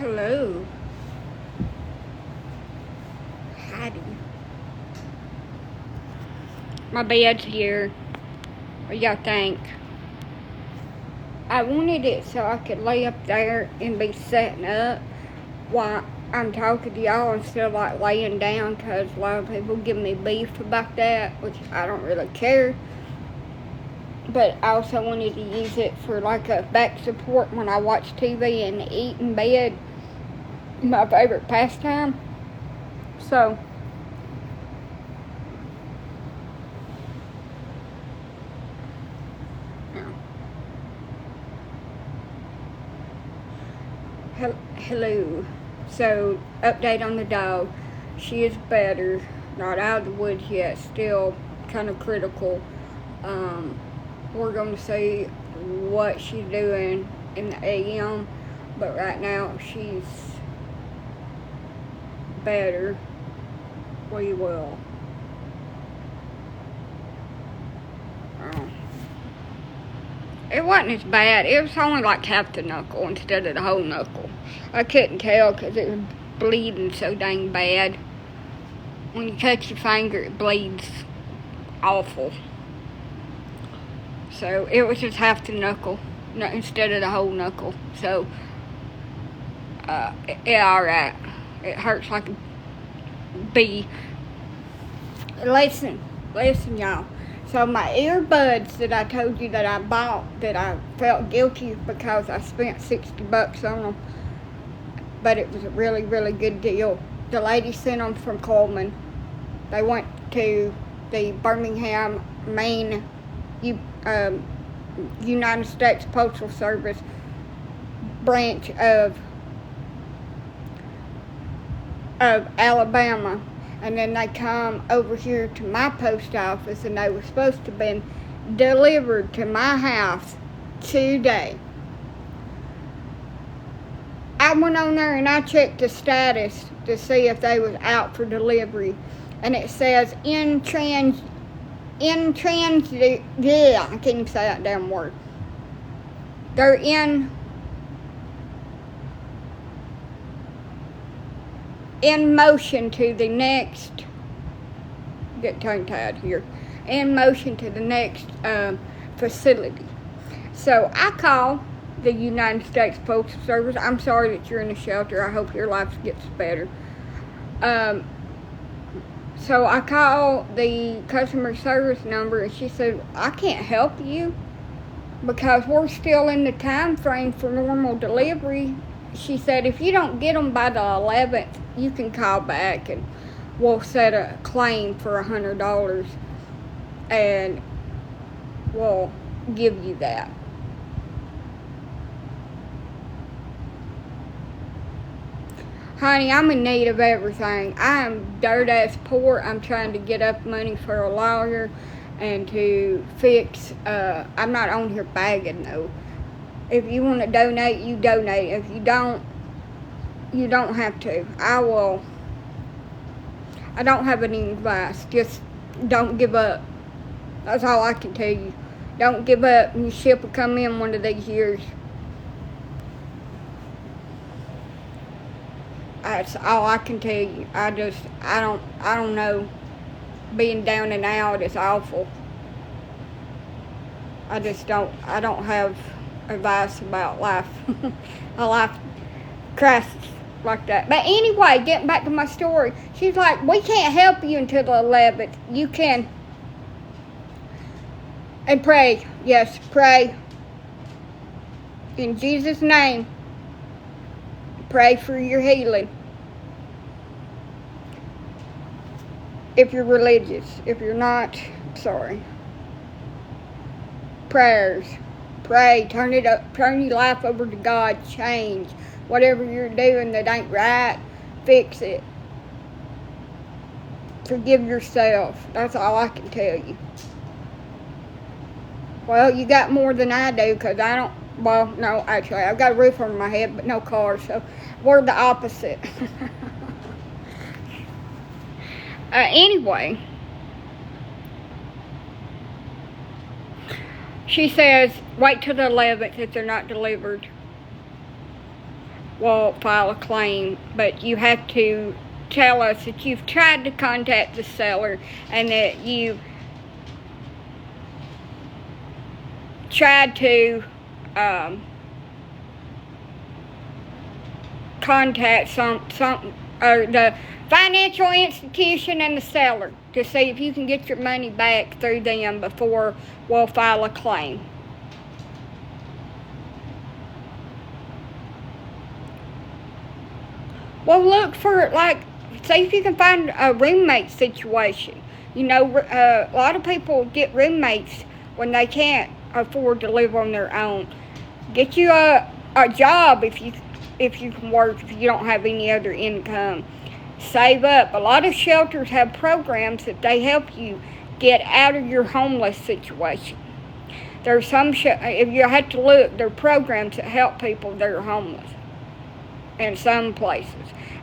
Hello. Howdy. My bed's here. What do y'all think? I wanted it so I could lay up there and be sitting up while I'm talking to y'all instead of like laying down, because a lot of people give me beef about that, which I don't really care. But I also wanted to use it for like a back support when I watch TV and eat in bed. My favorite pastime. So hello. So update on the dog. She is better. Not out of the woods yet. Still kind of critical. We're going to see what she's doing in the AM, but right now she's better. We will. It wasn't as bad. It was only like half the knuckle instead of the whole knuckle. I couldn't tell because it was bleeding so dang bad. When you touch your finger, it bleeds awful. So it was just half the knuckle instead of the whole knuckle. So it's alright. It hurts like a bee. Listen, y'all. So my earbuds that I told you that I bought, that I felt guilty because I spent $60 on them, but it was a really, really good deal. The lady sent them from Coleman. They went to the Birmingham, Maine, United States Postal Service branch of Alabama. And then they come over here to my post office, and they were supposed to have been delivered to my house today. I went on there and I checked the status to see if they was out for delivery. And it says in transit, yeah, I can't even say that damn word. They're in motion to the next, get tongue-tied here, in motion to the next facility. So I call the United States Postal Service. I'm sorry that you're in a shelter. I hope your life gets better. So I call the customer service number, and she said, I can't help you because we're still in the time frame for normal delivery. She said, if you don't get them by the 11th, you can call back and we'll set a claim for $100 and we'll give you that. Honey, I'm in need of everything. I am dirt ass poor. I'm trying to get up money for a lawyer and to fix, I'm not on here begging though. If you want to donate, you donate. If you don't, you don't have to. I don't have any advice. Just don't give up. That's all I can tell you. Don't give up. Your ship will come in one of these years. That's all I can tell you. I don't know. Being down and out is awful. I don't have advice about life. A life crisis like that. But anyway, getting back to my story, she's like, we can't help you until the 11th. You can. And pray. Yes, pray. In Jesus' name. Pray for your healing. If you're religious. If you're not, sorry. Prayers. Pray. Turn it up. Turn your life over to God. Change. Whatever you're doing that ain't right, fix it. Forgive yourself. That's all I can tell you. Well, you got more than I do, because I don't, well, no, actually, I've got a roof over my head, but no car, so we're the opposite. Anyway, she says, wait till the 11th if they're not delivered. will file a claim, but you have to tell us that you've tried to contact the seller and that you tried to contact some or the financial institution and the seller to see if you can get your money back through them before we'll file a claim. Well, look for, like, see if you can find a roommate situation. You know, a lot of people get roommates when they can't afford to live on their own. Get you a job if you can work, if you don't have any other income. Save up. A lot of shelters have programs that they help you get out of your homeless situation. There's some, if you have to look, there are programs that help people that are homeless in some places.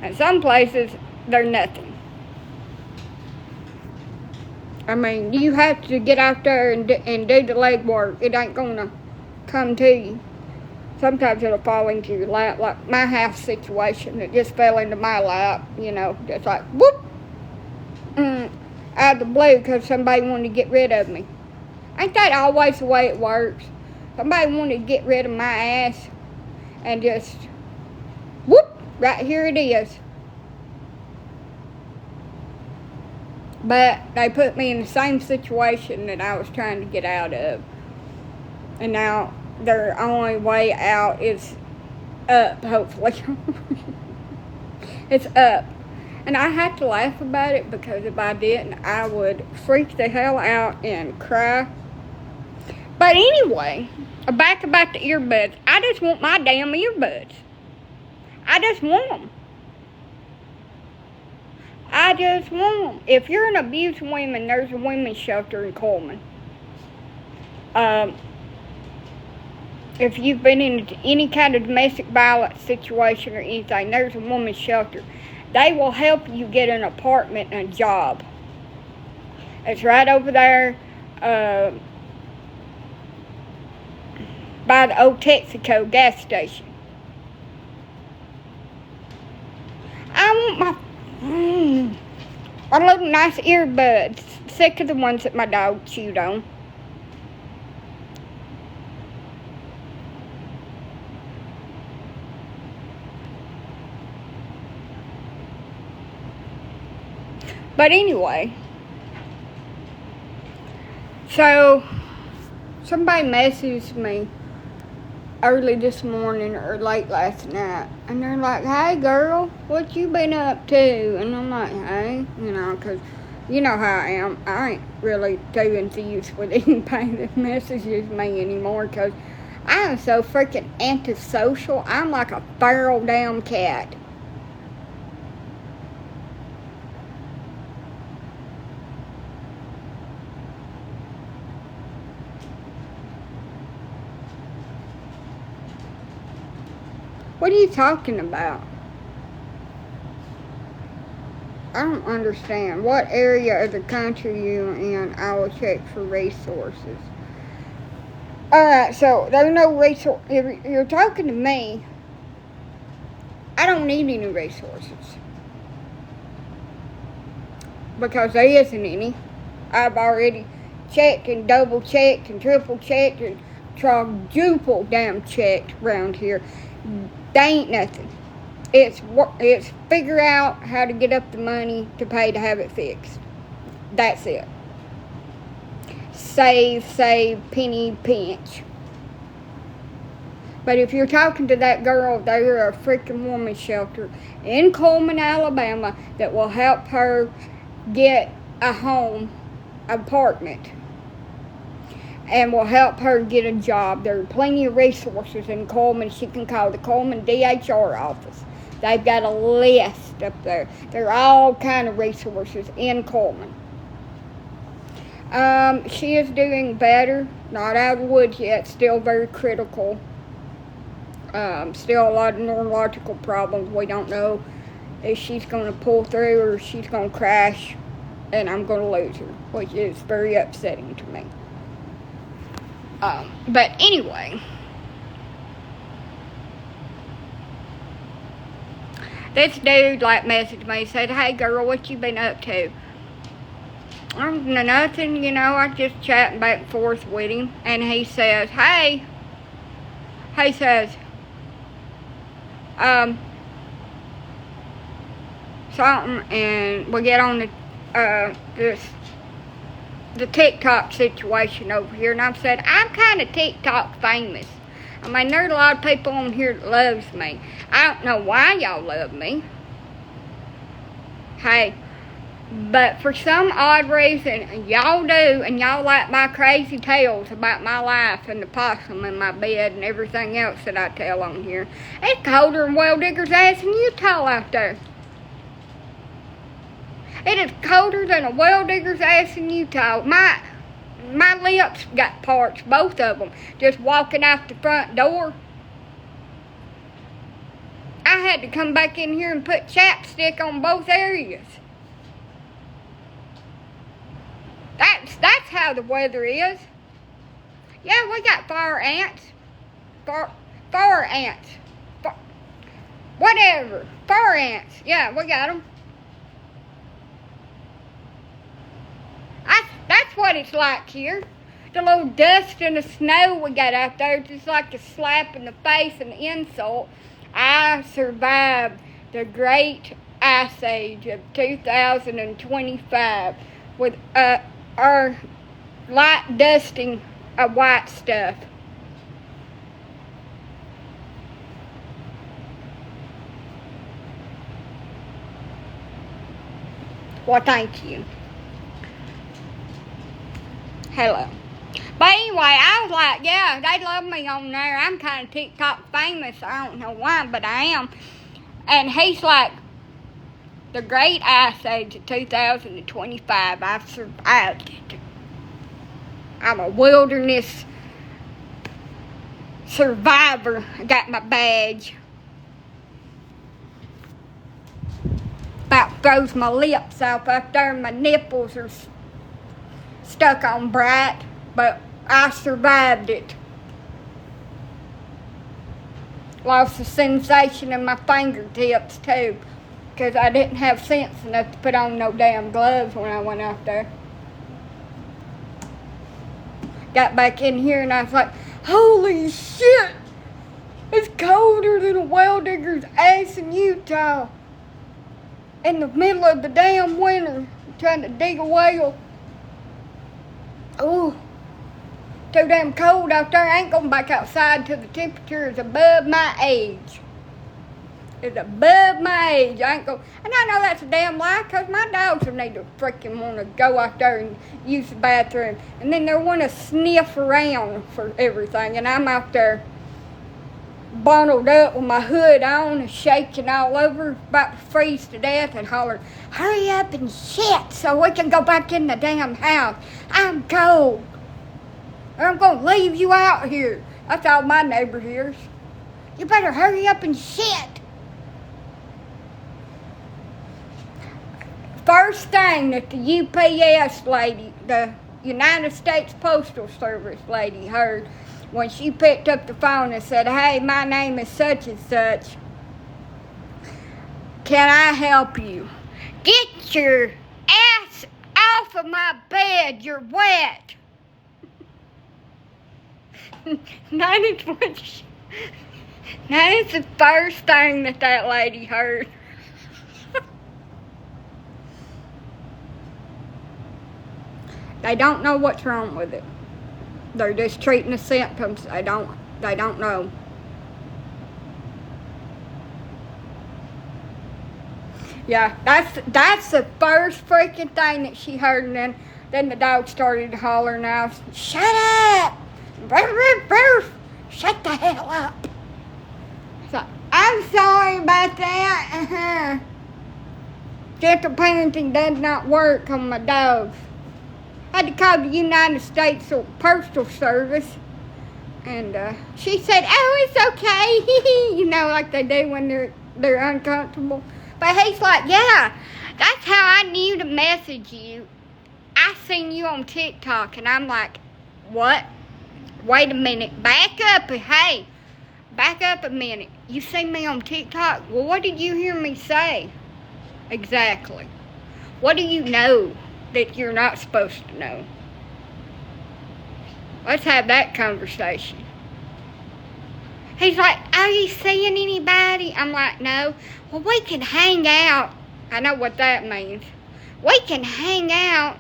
And some places, they're nothing. I mean, you have to get out there and do the legwork. It ain't gonna come to you. Sometimes it'll fall into your lap, like my house situation. It just fell into my lap, you know, just like, whoop, out of the blue, because somebody wanted to get rid of me. Ain't that always the way it works? Somebody wanted to get rid of my ass, and just, whoop, right here it is. But they put me in the same situation that I was trying to get out of. And now their only way out is up, hopefully. It's up. And I have to laugh about it, because if I didn't, I would freak the hell out and cry. But anyway, back about the earbuds. I just want my damn earbuds. I just want them. I just want them. If you're an abused woman, there's a women's shelter in Coleman. If you've been in any kind of domestic violence situation or anything, there's a women's shelter. They will help you get an apartment and a job. It's right over there by the old Texaco gas station. I want my little nice earbuds. Sick of the ones that my dog chewed on. But anyway, so somebody messaged me early this morning or late last night, and they're like, "Hey girl, what you been up to?" And I'm like, "Hey," you know, because you know how I am. I ain't really too enthused with anybody that messages me anymore, because I am so freaking antisocial. I'm like a feral damn cat. What are you talking about? I don't understand. What area of the country you're in, I will check for resources. Alright, so there's no resource. If you're talking to me, I don't need any resources. Because there isn't any. I've already checked and double checked and triple checked and quadruple damn checked around here. They ain't nothing. It's figure out how to get up the money to pay to have it fixed. That's it. Save, penny pinch. But if you're talking to that girl, they're a freaking woman's shelter in Coleman, Alabama, that will help her get a home, apartment, and will help her get a job. There are plenty of resources in Coleman. She can call the Coleman DHR office. They've got a list up there. There are all kind of resources in Coleman. She is doing better. Not out of the woods yet. Still very critical. Still a lot of neurological problems. We don't know if she's going to pull through or if she's going to crash and I'm going to lose her, which is very upsetting to me. But anyway, This dude, like, messaged me, said, hey, girl, what you been up to? Nothing, you know, I just chatting back and forth with him. And he says, hey, he says, something, and we get on the TikTok situation over here, and I've said, I'm kind of TikTok famous. I mean, there's a lot of people on here that loves me. I don't know why y'all love me. Hey, but for some odd reason, y'all do, and y'all like my crazy tales about my life and the possum in my bed and everything else that I tell on here. It's colder than Well Digger's ass in Utah out there. It is colder than a well digger's ass in Utah. My lips got parched, both of them, just walking out the front door. I had to come back in here and put chapstick on both areas. That's how the weather is. Yeah, we got fire ants. Fire ants. Whatever. Fire ants. Yeah, we got them. That's what it's like here. The little dust and the snow we got out there, just like a slap in the face and the insult. I survived the great ice age of 2025 with our light dusting of white stuff. Well, thank you. Hello. But anyway, I was like, yeah, they love me on there. I'm kind of TikTok famous. I don't know why, but I am. And he's like, the great ice age of 2025. I've survived it. I'm a wilderness survivor. I got my badge. About froze my lips off up there. My nipples are stuck on bright, but I survived it. Lost the sensation in my fingertips too, because I didn't have sense enough to put on no damn gloves when I went out there. Got back in here and I was like, holy shit, it's colder than a well digger's ass in Utah. In the middle of the damn winter, trying to dig a well. Ooh, too damn cold out there. I ain't going back outside till the temperature is above my age. It's above my age. I ain't going. And I know that's a damn lie, because my dogs will need to freaking want to go out there and use the bathroom. And then they'll want to sniff around for everything. And I'm out there bundled up with my hood on and shaking all over, about to freeze to death, and hollering, hurry up and shit so we can go back in the damn house. I'm cold. I'm going to leave you out here. That's all my neighbor hears. You better hurry up and shit. First thing that the UPS lady, the United States Postal Service lady, heard when she picked up the phone and said, hey, my name is such and such. Can I help you? Get your ass off of my bed. You're wet. That is the first thing that lady heard. They don't know what's wrong with it. They're just treating the symptoms. They don't know. Yeah, that's the first freaking thing that she heard, and then the dog started hollering out, shut up! Shut the hell up! So, I'm sorry about that. Gentle parenting does not work on my dogs. I had to call the United States Postal Service, and she said, oh, it's okay. You know, like they do when they're uncomfortable. But he's like, yeah, that's how I knew to message you. I seen you on TikTok, and I'm like, what? Wait a minute, back up. Hey, back up a minute. You see me on TikTok? Well, what did you hear me say? Exactly. What do you know that you're not supposed to know? Let's have that conversation. He's like, are you seeing anybody? I'm like, no. Well, we can hang out. I know what that means. We can hang out.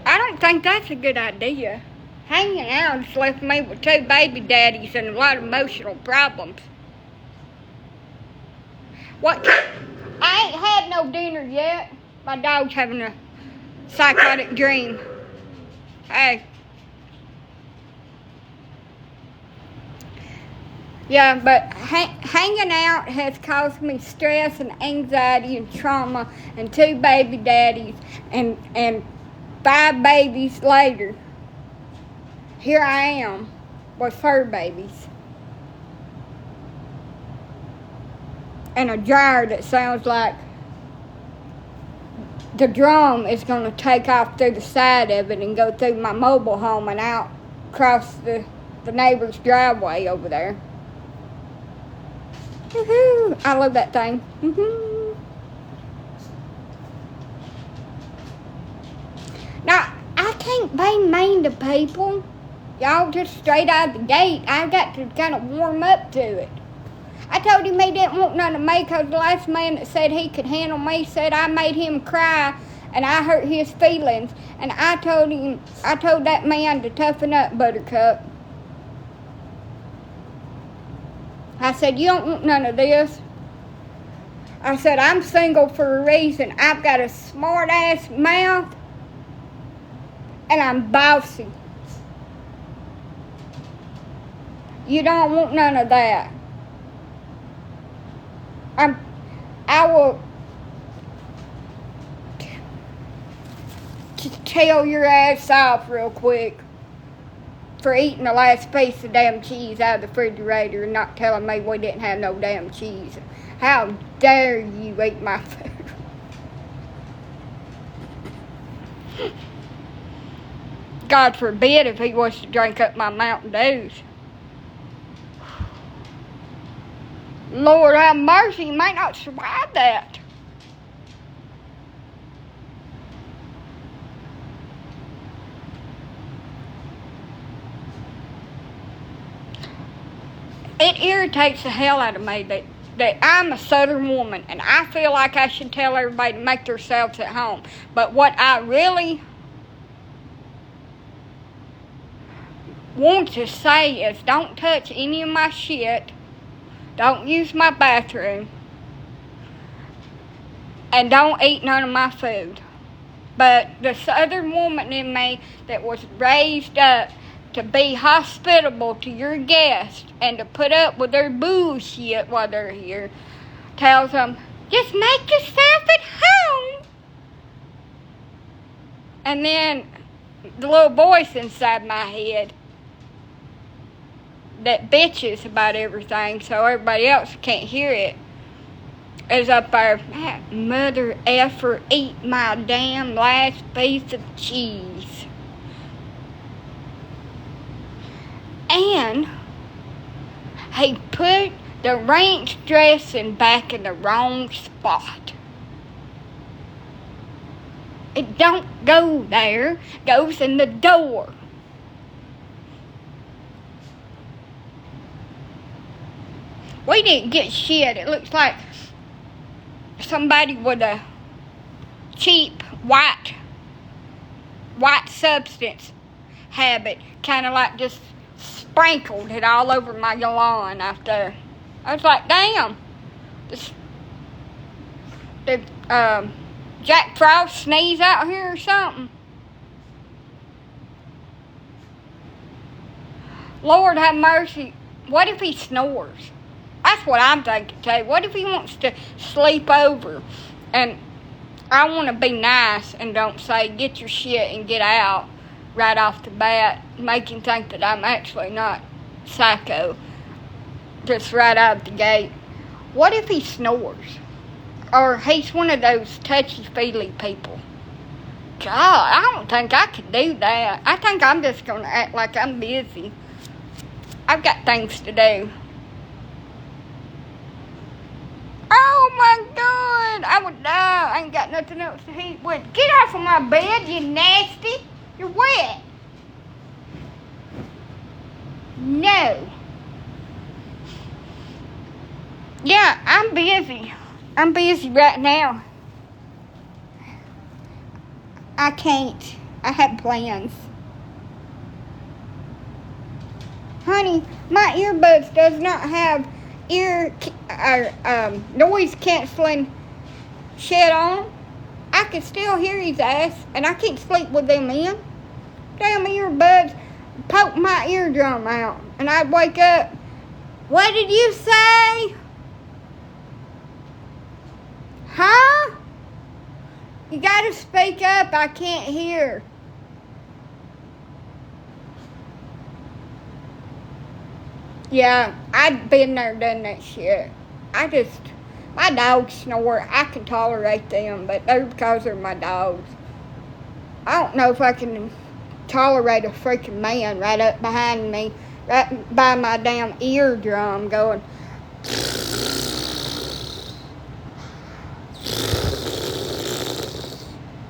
I don't think that's a good idea. Hanging out has left me with 2 baby daddies and a lot of emotional problems. What? I ain't had no dinner yet. My dog's having a psychotic dream. Hey. Yeah, but hanging out has caused me stress and anxiety and trauma, and 2 baby daddies and 5 babies later. Here I am with fur babies. And a dryer that sounds like the drum is going to take off through the side of it and go through my mobile home and out across the neighbor's driveway over there. Woohoo! I love that thing. Woohoo! Now, I can't be mean to people. Y'all just straight out of the gate. I got to kind of warm up to it. I told him he didn't want none of me because the last man that said he could handle me said I made him cry and I hurt his feelings. And I told that man to toughen up, Buttercup. I said, you don't want none of this. I said, I'm single for a reason. I've got a smart-ass mouth, and I'm bossy. You don't want none of that. I will tell your ass off real quick for eating the last piece of damn cheese out of the refrigerator and not telling me we didn't have no damn cheese. How dare you eat my food? God forbid if he was to drink up my Mountain Dews. Lord have mercy, he might not survive that. It irritates the hell out of me that I'm a Southern woman and I feel like I should tell everybody to make themselves at home. But what I really want to say is don't touch any of my shit. Don't use my bathroom. And don't eat none of my food. But the Southern woman in me that was raised up to be hospitable to your guests and to put up with their bullshit while they're here tells them, just make yourself at home. And then the little voice inside my head that bitches about everything so everybody else can't hear it is up there, mother effer, eat my damn last piece of cheese. And he put the ranch dressing back in the wrong spot. It don't go there, it goes in the door. We didn't get shit. It looks like somebody with a cheap white substance habit kind of like just sprinkled it all over my lawn out there. I was like, damn. Did Jack Frost sneeze out here or something? Lord have mercy. What if he snores? That's what I'm thinking too. What if he wants to sleep over? And I want to be nice and don't say, get your shit and get out right off the bat, make him think that I'm actually not psycho, just right out of the gate. What if he snores? Or he's one of those touchy-feely people? God, I don't think I could do that. I think I'm just going to act like I'm busy. I've got things to do. Oh my God, I would die. I ain't got nothing else to heat with. Get off of my bed, you nasty. You're wet. No. Yeah, I'm busy. I'm busy right now. I can't. I had plans. Honey, my earbuds does not have noise canceling shit on them. I can still hear his ass, and I can't sleep with them in. Damn earbuds poke my eardrum out, and I'd wake up. What did you say? Huh? You gotta speak up. I can't hear. Yeah, I've been there, done that shit. My dogs snore. I can tolerate them, but they're because they're my dogs. I don't know if I can tolerate a freaking man right up behind me, right by my damn eardrum going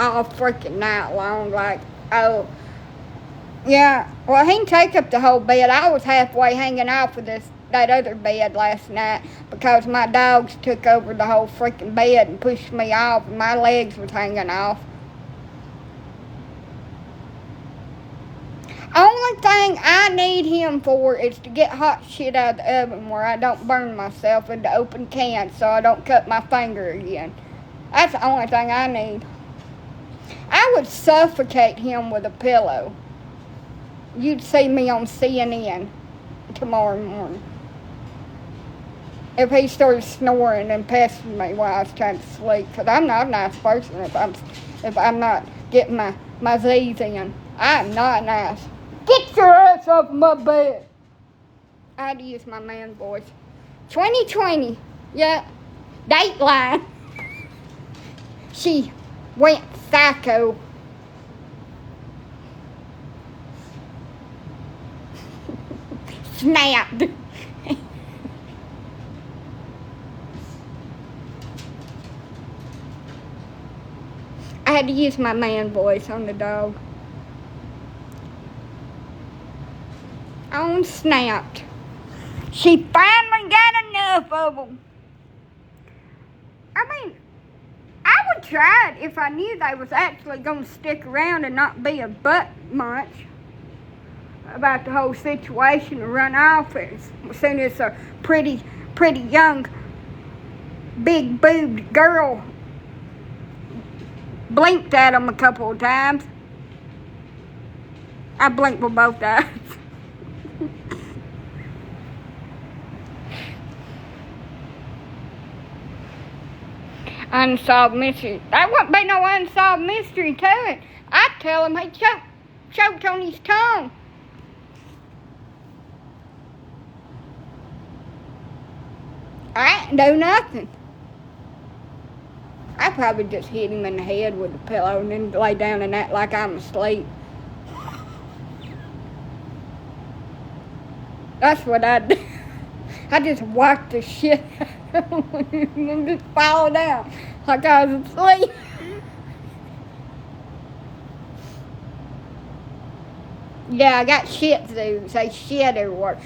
all freaking night long, like, oh. Yeah, well, he can take up the whole bed. I was halfway hanging off of that other bed last night because my dogs took over the whole freaking bed and pushed me off, and my legs was hanging off. Only thing I need him for is to get hot shit out of the oven where I don't burn myself in the open can so I don't cut my finger again. That's the only thing I need. I would suffocate him with a pillow. You'd see me on CNN tomorrow morning if he started snoring and pestering me while I was trying to sleep. Because I'm not a nice person if I'm not getting my Z's in. I'm not nice. Get your ass off my bed. I had to use my man voice. 2020. Yeah. Dateline. She went psycho. Snapped. I had to use my man voice on the dog. On snapped. She finally got enough of them. I mean, I would try it if I knew they was actually going to stick around and not be a butt munch about the whole situation and run off as soon as a pretty young, big-boobed girl blinked at them a couple of times. I blinked with both eyes. Unsolved mystery. There wouldn't be no unsolved mystery to it. I'd tell him he choked on his tongue. I ain't do nothing. I probably just hit him in the head with a pillow and then lay down and act like I'm asleep. That's what I do. I just whacked the shit out of him and just fall down like I was asleep. Yeah, I got shit zoos. They shit everywhere.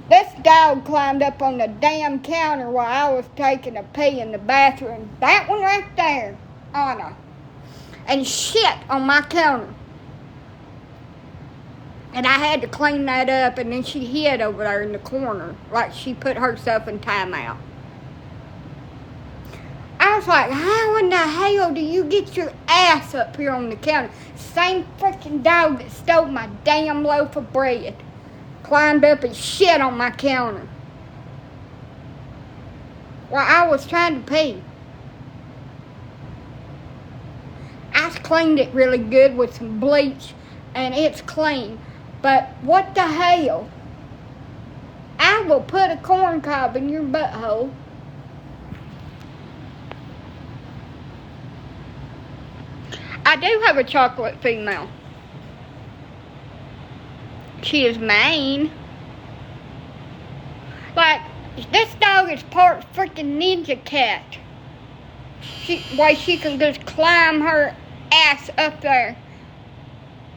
This dog climbed up on the damn counter while I was taking a pee in the bathroom. That one right there, Anna. And shit on my counter. And I had to clean that up, and then she hid over there in the corner like she put herself in timeout. I was like, how in the hell do you get your ass up here on the counter? Same freaking dog that stole my damn loaf of bread climbed up and shit on my counter while I was trying to pee. I cleaned it really good with some bleach, and it's clean. But what the hell? I will put a corn cob in your butthole. I do have a chocolate female. She is Maine. This dog is part freaking ninja cat. She can just climb her ass up there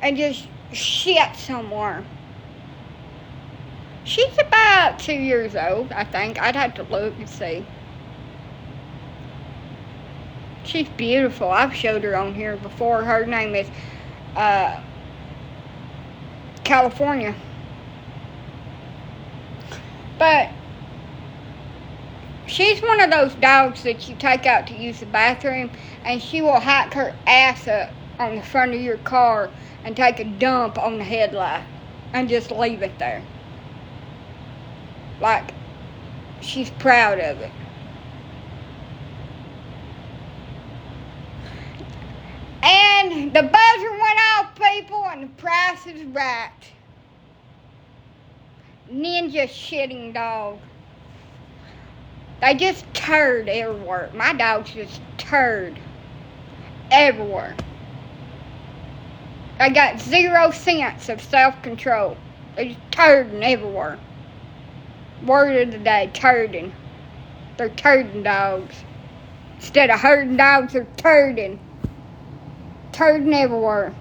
and just shit somewhere. She's about 2 years old, I think. I'd have to look and see. She's beautiful. I've showed her on here before. Her name is California. But she's one of those dogs that you take out to use the bathroom and she will hike her ass up on the front of your car and take a dump on the headlight and just leave it there. Like, she's proud of it. And the buzzer went off, people, and the price is right. Ninja shitting dog. They just turd everywhere. My dog's just turd everywhere. They got 0 sense of self-control. They just turding everywhere. Word of the day, turding. They're turding dogs. Instead of herding dogs, they're turding. Turding everywhere.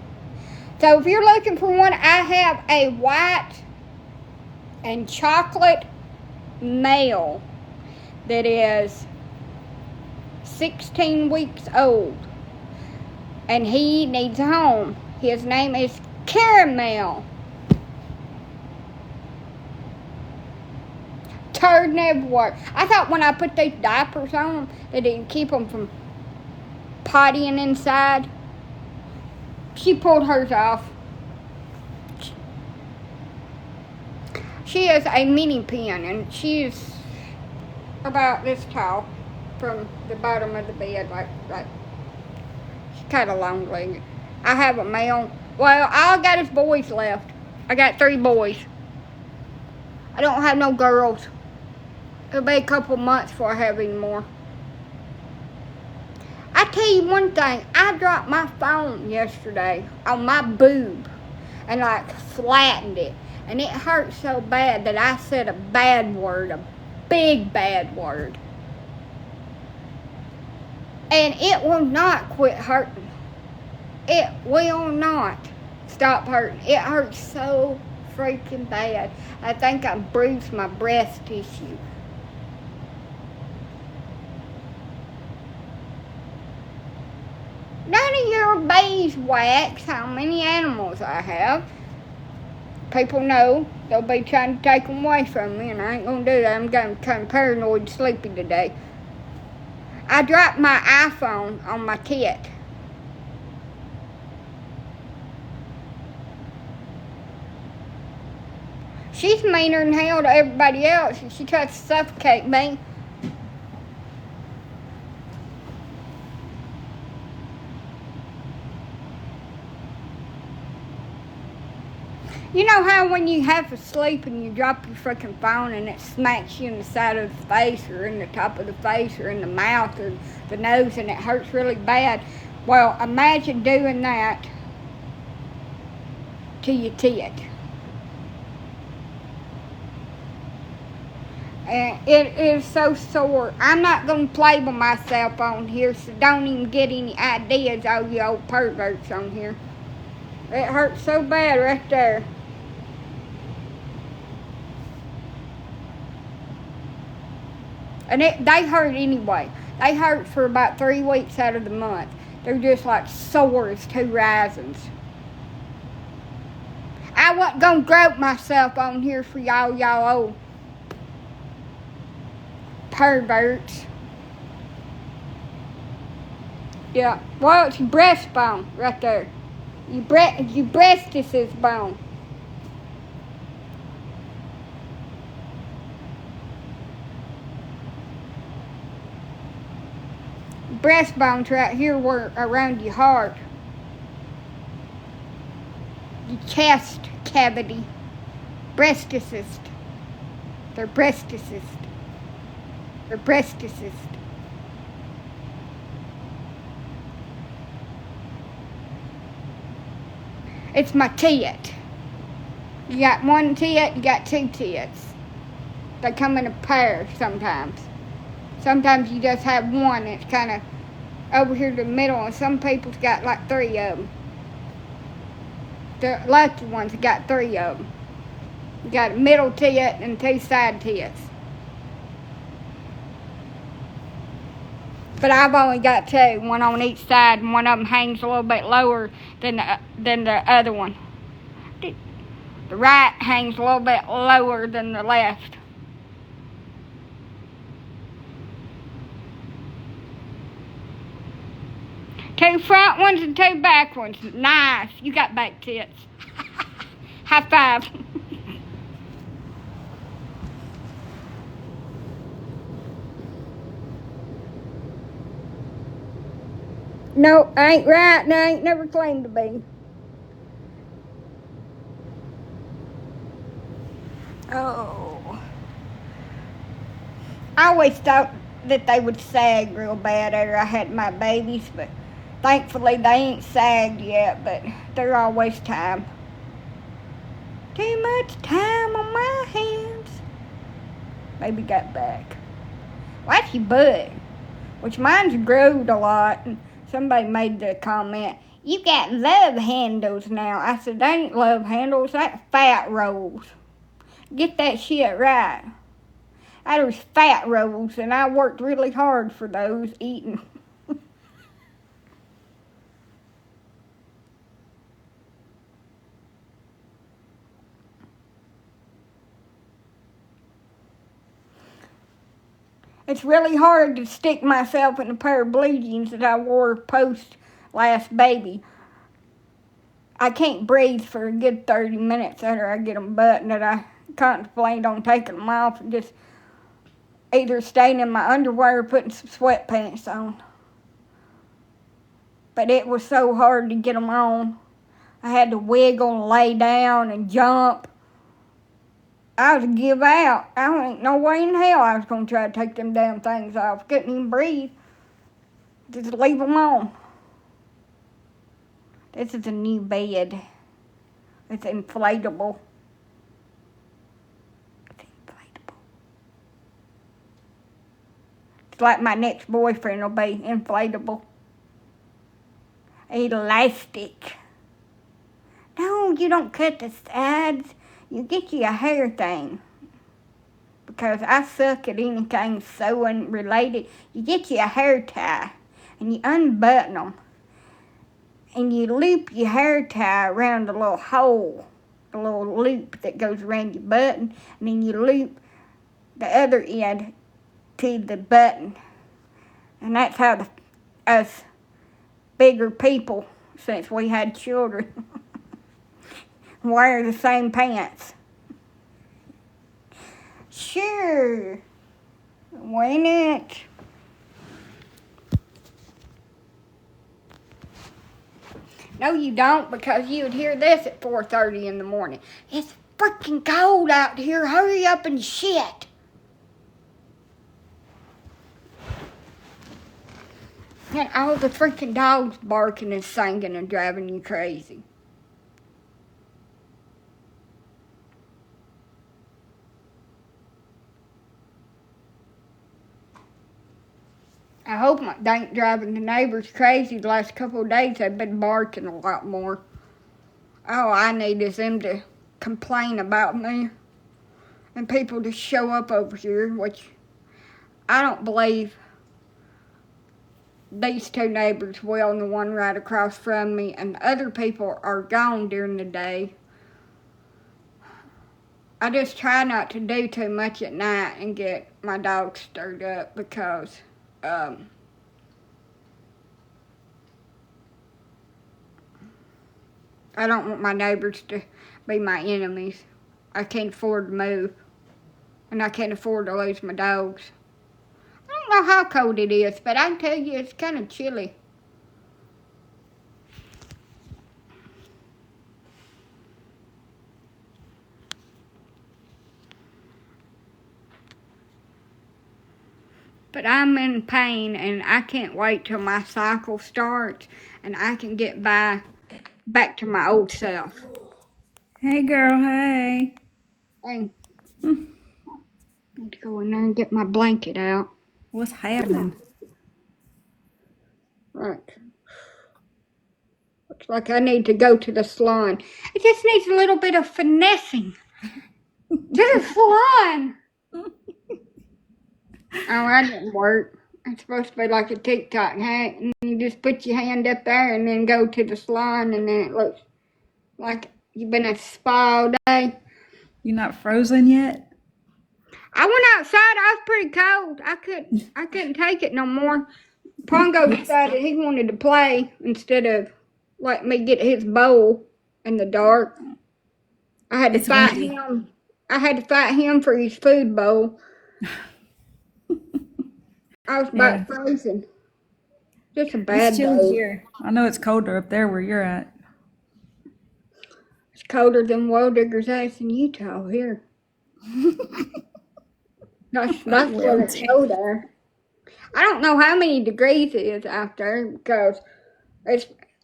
So if you're looking for one, I have a white and chocolate male that is 16 weeks old. And he needs a home. His name is Caramel. Turding everywhere. I thought when I put these diapers on them, that it'd keep them from pottying inside. She pulled hers off. She is a mini pin, and she is about this tall from the bottom of the bed, like she's kind of long-legged. I have a male. Well, all I got is boys left. I got 3 boys. I don't have no girls. It'll be a couple months before I have any more. I tell you one thing, I dropped my phone yesterday on my boob and like flattened it. And it hurt so bad that I said a bad word, a big bad word. And it will not quit hurting. It will not stop hurting. It hurts so freaking bad. I think I bruised my breast tissue. None of your beeswax how many animals I have. People know they'll be trying to take them away from me, and I ain't gonna do that. I'm gonna become paranoid and sleepy today. I dropped my iPhone on my tit. She's meaner than hell to everybody else, and she tries to suffocate me. You know how when you have to sleep and you drop your freaking phone and it smacks you in the side of the face or in the top of the face or in the mouth or the nose and it hurts really bad? Well, imagine doing that to your tit. And it is so sore. I'm not going to play with myself on here, so don't even get any ideas, all you old perverts on here. It hurts so bad right there. And they hurt anyway. They hurt for about 3 weeks out of the month. They're just like sore as 2 risings. I wasn't going to grope myself on here for y'all old perverts. Yeah, well, it's your breastbone right there. Your breasticus bone. Breastbone's right here where around your heart. Your chest cavity. Breasticus. They're breasticus. They're breasticus. It's my tit. You got 1 tit, you got 2 tits. They come in a pair sometimes. Sometimes you just have one that's kind of over here to the middle, and some people's got like 3 of them. The lucky ones got 3 of them. You got a middle tit and 2 side tits. But I've only got 2, one on each side, and one of them hangs a little bit lower than the other one. The right hangs a little bit lower than the left. Two front ones and 2 back ones. Nice. You got back tits. High five. No, I ain't right, and I ain't never claimed to be. Oh. I always thought that they would sag real bad after I had my babies, but thankfully they ain't sagged yet, but there's always time. Too much time on my hands. Baby got back. Watch your butt. Which mine's growed a lot, and somebody made the comment, you got love handles now. I said, that ain't love handles, that's fat rolls. Get that shit right. There's fat rolls, and I worked really hard for those eating. It's really hard to stick myself in a pair of blue jeans that I wore post last baby. I can't breathe for a good 30 minutes after I get them buttoned, and I contemplate on taking them off and just either staying in my underwear or putting some sweatpants on. But it was so hard to get them on. I had to wiggle and lay down and jump. I was give out. I ain't no way in hell I was going to try to take them damn things off. Couldn't even breathe. Just leave them on. This is a new bed. It's inflatable. It's inflatable. It's like my next boyfriend will be inflatable. Elastic. No, you don't cut the sides. You get you a hair thing. Because I suck at anything sewing related. You get you a hair tie. And you unbutton them. And you loop your hair tie around the little hole. The little loop that goes around your button. And then you loop the other end to the button. And that's how us bigger people, since we had children, wear the same pants. Sure. Why not? No, you don't, because you would hear this at 4:30 in the morning. It's freaking cold out here. Hurry up and shit. And all the freaking dogs barking and singing and driving you crazy. I hope they ain't driving the neighbors crazy. The last couple of days they've been barking a lot more. All I need is them to complain about me and people to show up over here, which I don't believe these 2 neighbors will, and the one right across from me, and other people are gone during the day. I just try not to do too much at night and get my dog stirred up because I don't want my neighbors to be my enemies. I can't afford to move, and I can't afford to lose my dogs. I don't know how cold it is, but I can tell you it's kind of chilly. But I'm in pain, and I can't wait till my cycle starts and I can get back to my old self. Hey girl, hey. And I need to go in there and get my blanket out. What's happening? Right. Looks like I need to go to the salon. It just needs a little bit of finessing. To the salon! Oh, that didn't work. It's supposed to be like a TikTok hack, and you just put your hand up there and then go to the salon, and then it looks like you've been at a spa all day. You not frozen yet? I went outside. I was pretty cold. I couldn't take it no more. Pongo decided he wanted to play instead of letting me get his bowl in the dark. I had to fight him. I had to fight him for his food bowl. I was about frozen. Just a bad It's chilly day. here. I know it's colder up there where you're at. It's colder than Well Digger's ass in Utah here. That's what it's cold there. I don't know how many degrees it is out there because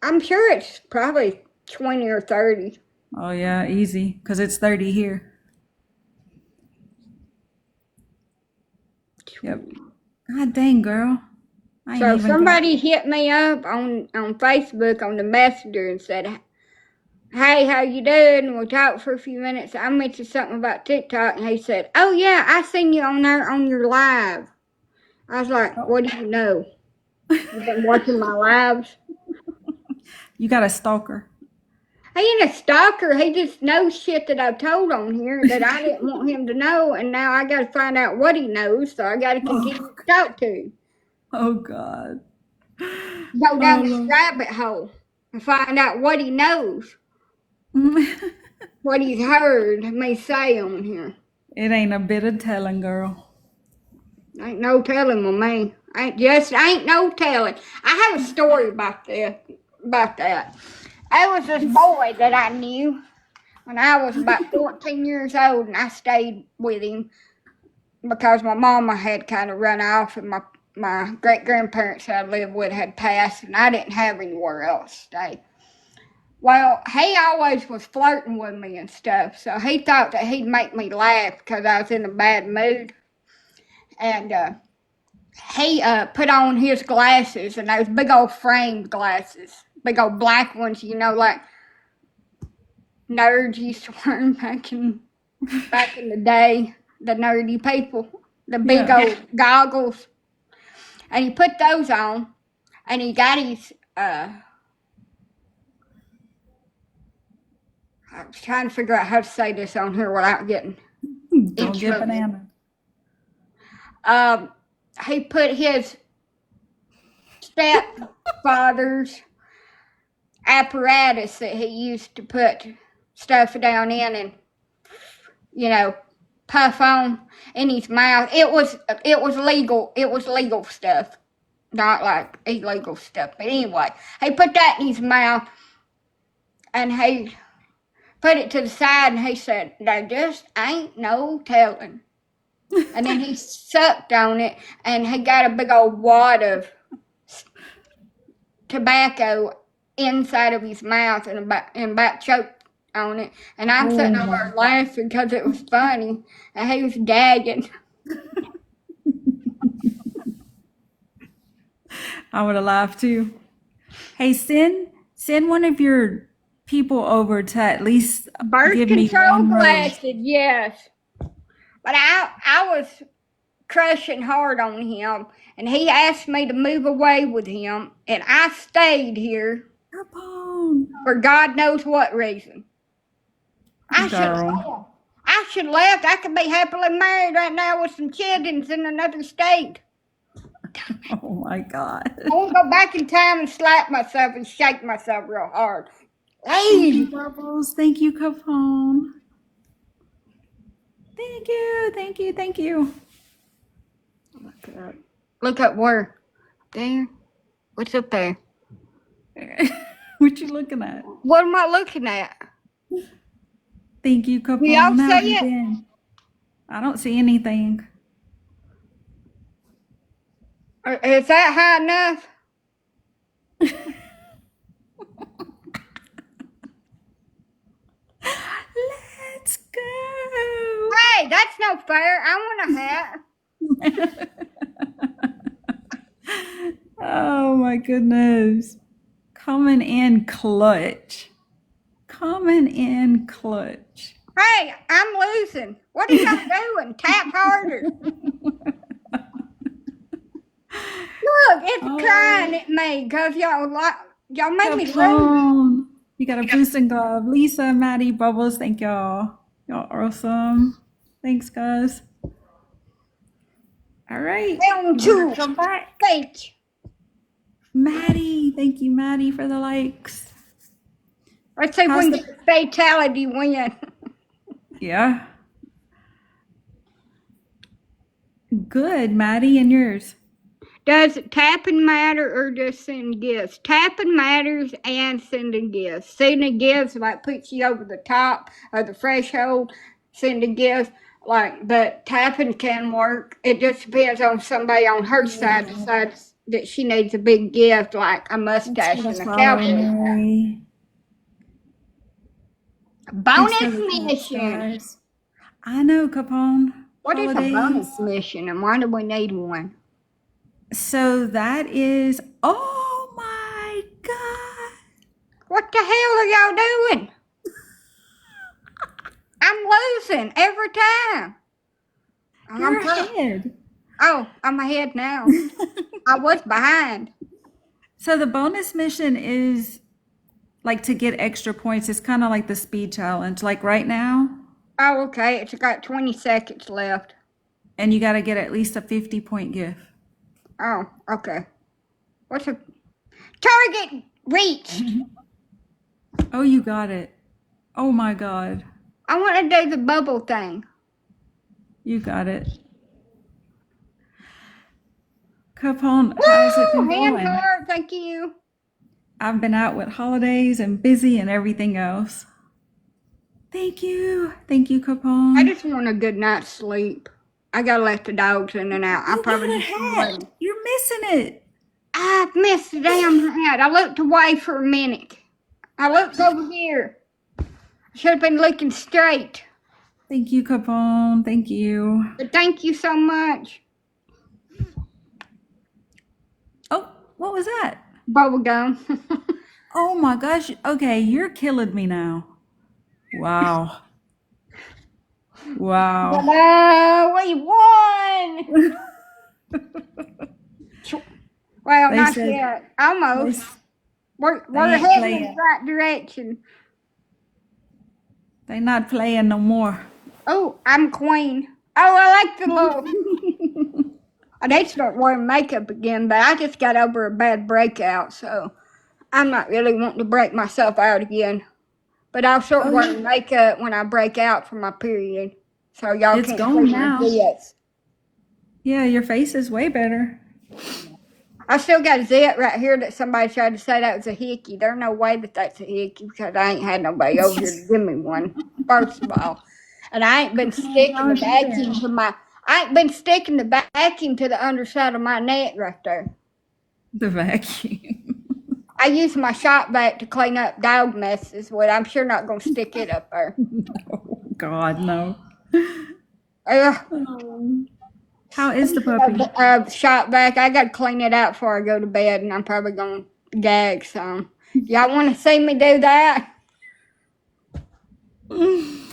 I'm sure it's probably 20 or 30. Oh yeah, easy, because it's 30 here. Yep. God dang, girl. So somebody hit me up on Facebook on the messenger and said, "Hey, how you doing?" And we talked for a few minutes. I mentioned something about TikTok, and he said, "Oh yeah, I seen you on there on your live." I was like, "What do you know? You've been watching my lives?" You got a stalker. He ain't a stalker. He just knows shit that I've told on here that I didn't want him to know, and now I got to find out what he knows, so I got to continue to talk to him. Oh, God. Go down this rabbit hole and find out what he knows, what he's heard me say on here. It ain't a bit of telling, girl. Ain't no telling with me. Ain't no telling. I have a story about that. There was this boy that I knew when I was about 14 years old, and I stayed with him because my mama had kind of run off, and my great-grandparents that I lived with had passed, and I didn't have anywhere else to stay. Well, he always was flirting with me and stuff, so he thought that he'd make me laugh because I was in a bad mood. And he put on his glasses, and those big old framed glasses, big old black ones, like nerds used to wear back in the day, the nerdy people, the big old goggles. And he put those on, and he got his, I was trying to figure out how to say this on here without getting Don't get banana. He put his stepfather's apparatus that he used to put stuff down in and, puff on in his mouth. It was legal. It was legal stuff, not like illegal stuff. But anyway, he put that in his mouth, and he put it to the side, and he said, "There just ain't no telling." And then he sucked on it, and he got a big old wad of tobacco inside of his mouth and about choked on it. And I'm sitting over there laughing because it was funny, and he was gagging. I would have laughed too. Hey, send one of your people over to at least give me one Birth control glasses, yes. But I was crushing hard on him, and he asked me to move away with him, and I stayed here for God knows what reason. I should have left. I could be happily married right now with some children in another state. Oh my God. I want to go back in time and slap myself and shake myself real hard. Thank you, Bubbles. Thank you, Capone. Thank you. Look up where? There? What's up there? What you looking at? What am I looking at? Thank you, Capone. Y'all see it? I don't see anything. Is that high enough? Let's go. Hey, that's no fair. I want a hat. Oh my goodness. Coming in clutch. Coming in clutch. Hey, I'm losing. What are y'all doing? Tap harder. Look, it's crying at me because y'all made me lose. Capone. You got a boosting glove. Lisa, Maddie, Bubbles, thank y'all. Y'all are awesome. Thanks, guys. All right. Round two. Come back. Thank you. Maddie, thank you, Maddie, for the likes. Let's see if we can get a fatality win. Yeah. Good, Maddie, and yours. Does tapping matter or just sending gifts? Tapping matters and sending gifts. Sending gifts like puts you over the top of the threshold. Sending gifts but tapping can work. It just depends on somebody on her side decides that she needs a big gift like a mustache and a cowboy hat. Bonus mission. I know, Capone. What is a bonus mission and why do we need one? So that is, oh my God. What the hell are y'all doing? I'm losing every time. You're ahead. Oh, I'm ahead now. I was behind. So the bonus mission is like to get extra points. It's kind of like the speed challenge. Like right now. Oh, okay. It's got 20 seconds left. And you got to get at least a 50-point gift. Oh, okay. What's a target reached? Oh, you got it. Oh my God. I want to do the bubble thing. You got it. Capone, how's it been going? Hand heart, thank you. I've been out with holidays and busy and everything else. Thank you. Thank you, Capone. I just want a good night's sleep. I gotta let the dogs in and out. I probably need some. You're missing it. I've missed the damn hat. I looked away for a minute. I looked over here. I should have been looking straight. Thank you, Capone. Thank you. But thank you so much. Oh, what was that? Bubble gum. Oh my gosh. Okay, you're killing me now. Wow. Wow. We won. Well, They not said- yet. Almost. We're heading in the right direction. They're not playing no more. Oh, I'm queen. Oh, I like the little. I need to start wearing makeup again, but I just got over a bad breakout, so I'm not really wanting to break myself out again. But I'll start wearing makeup when I break out from my period, so y'all can't see my zits. Yeah, your face is way better. I still got a zit right here that somebody tried to say that was a hickey. There's no way that that's a hickey because I ain't had nobody over here to give me one, first of all. And I ain't been sticking the vacuum to the underside of my neck right there. The vacuum. I use my shop vac to clean up dog messes, but I'm sure not going to stick it up there. Oh, God, no. How is the puppy? Shop vac. I got to clean it out before I go to bed, and I'm probably going to gag some. Y'all want to see me do that? It's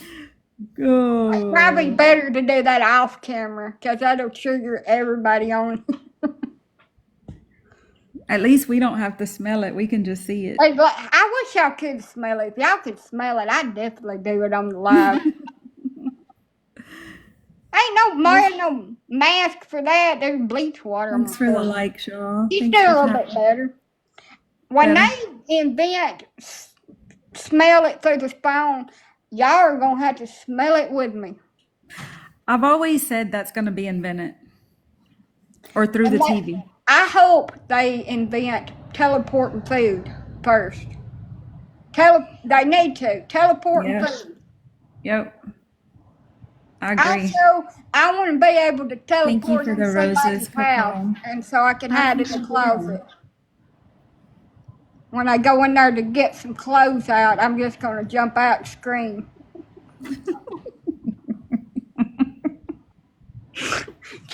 probably better to do that off camera because that'll trigger everybody on. At least we don't have to smell it. We can just see it. I wish y'all could smell it. If y'all could smell it, I'd definitely do it on the live. Ain't no mask for that. There's bleach water. Thanks for the like, Shaw. She's doing a little bit better. When they invent smell it through the phone, y'all are going to have to smell it with me. I've always said that's going to be invented. Or through the TV. I hope they invent teleporting food first. They need to. Teleporting food. Yep. I agree. Also, I want to be able to teleport into somebody's house, and so I can hide in the closet. When I go in there to get some clothes out, I'm just going to jump out and scream.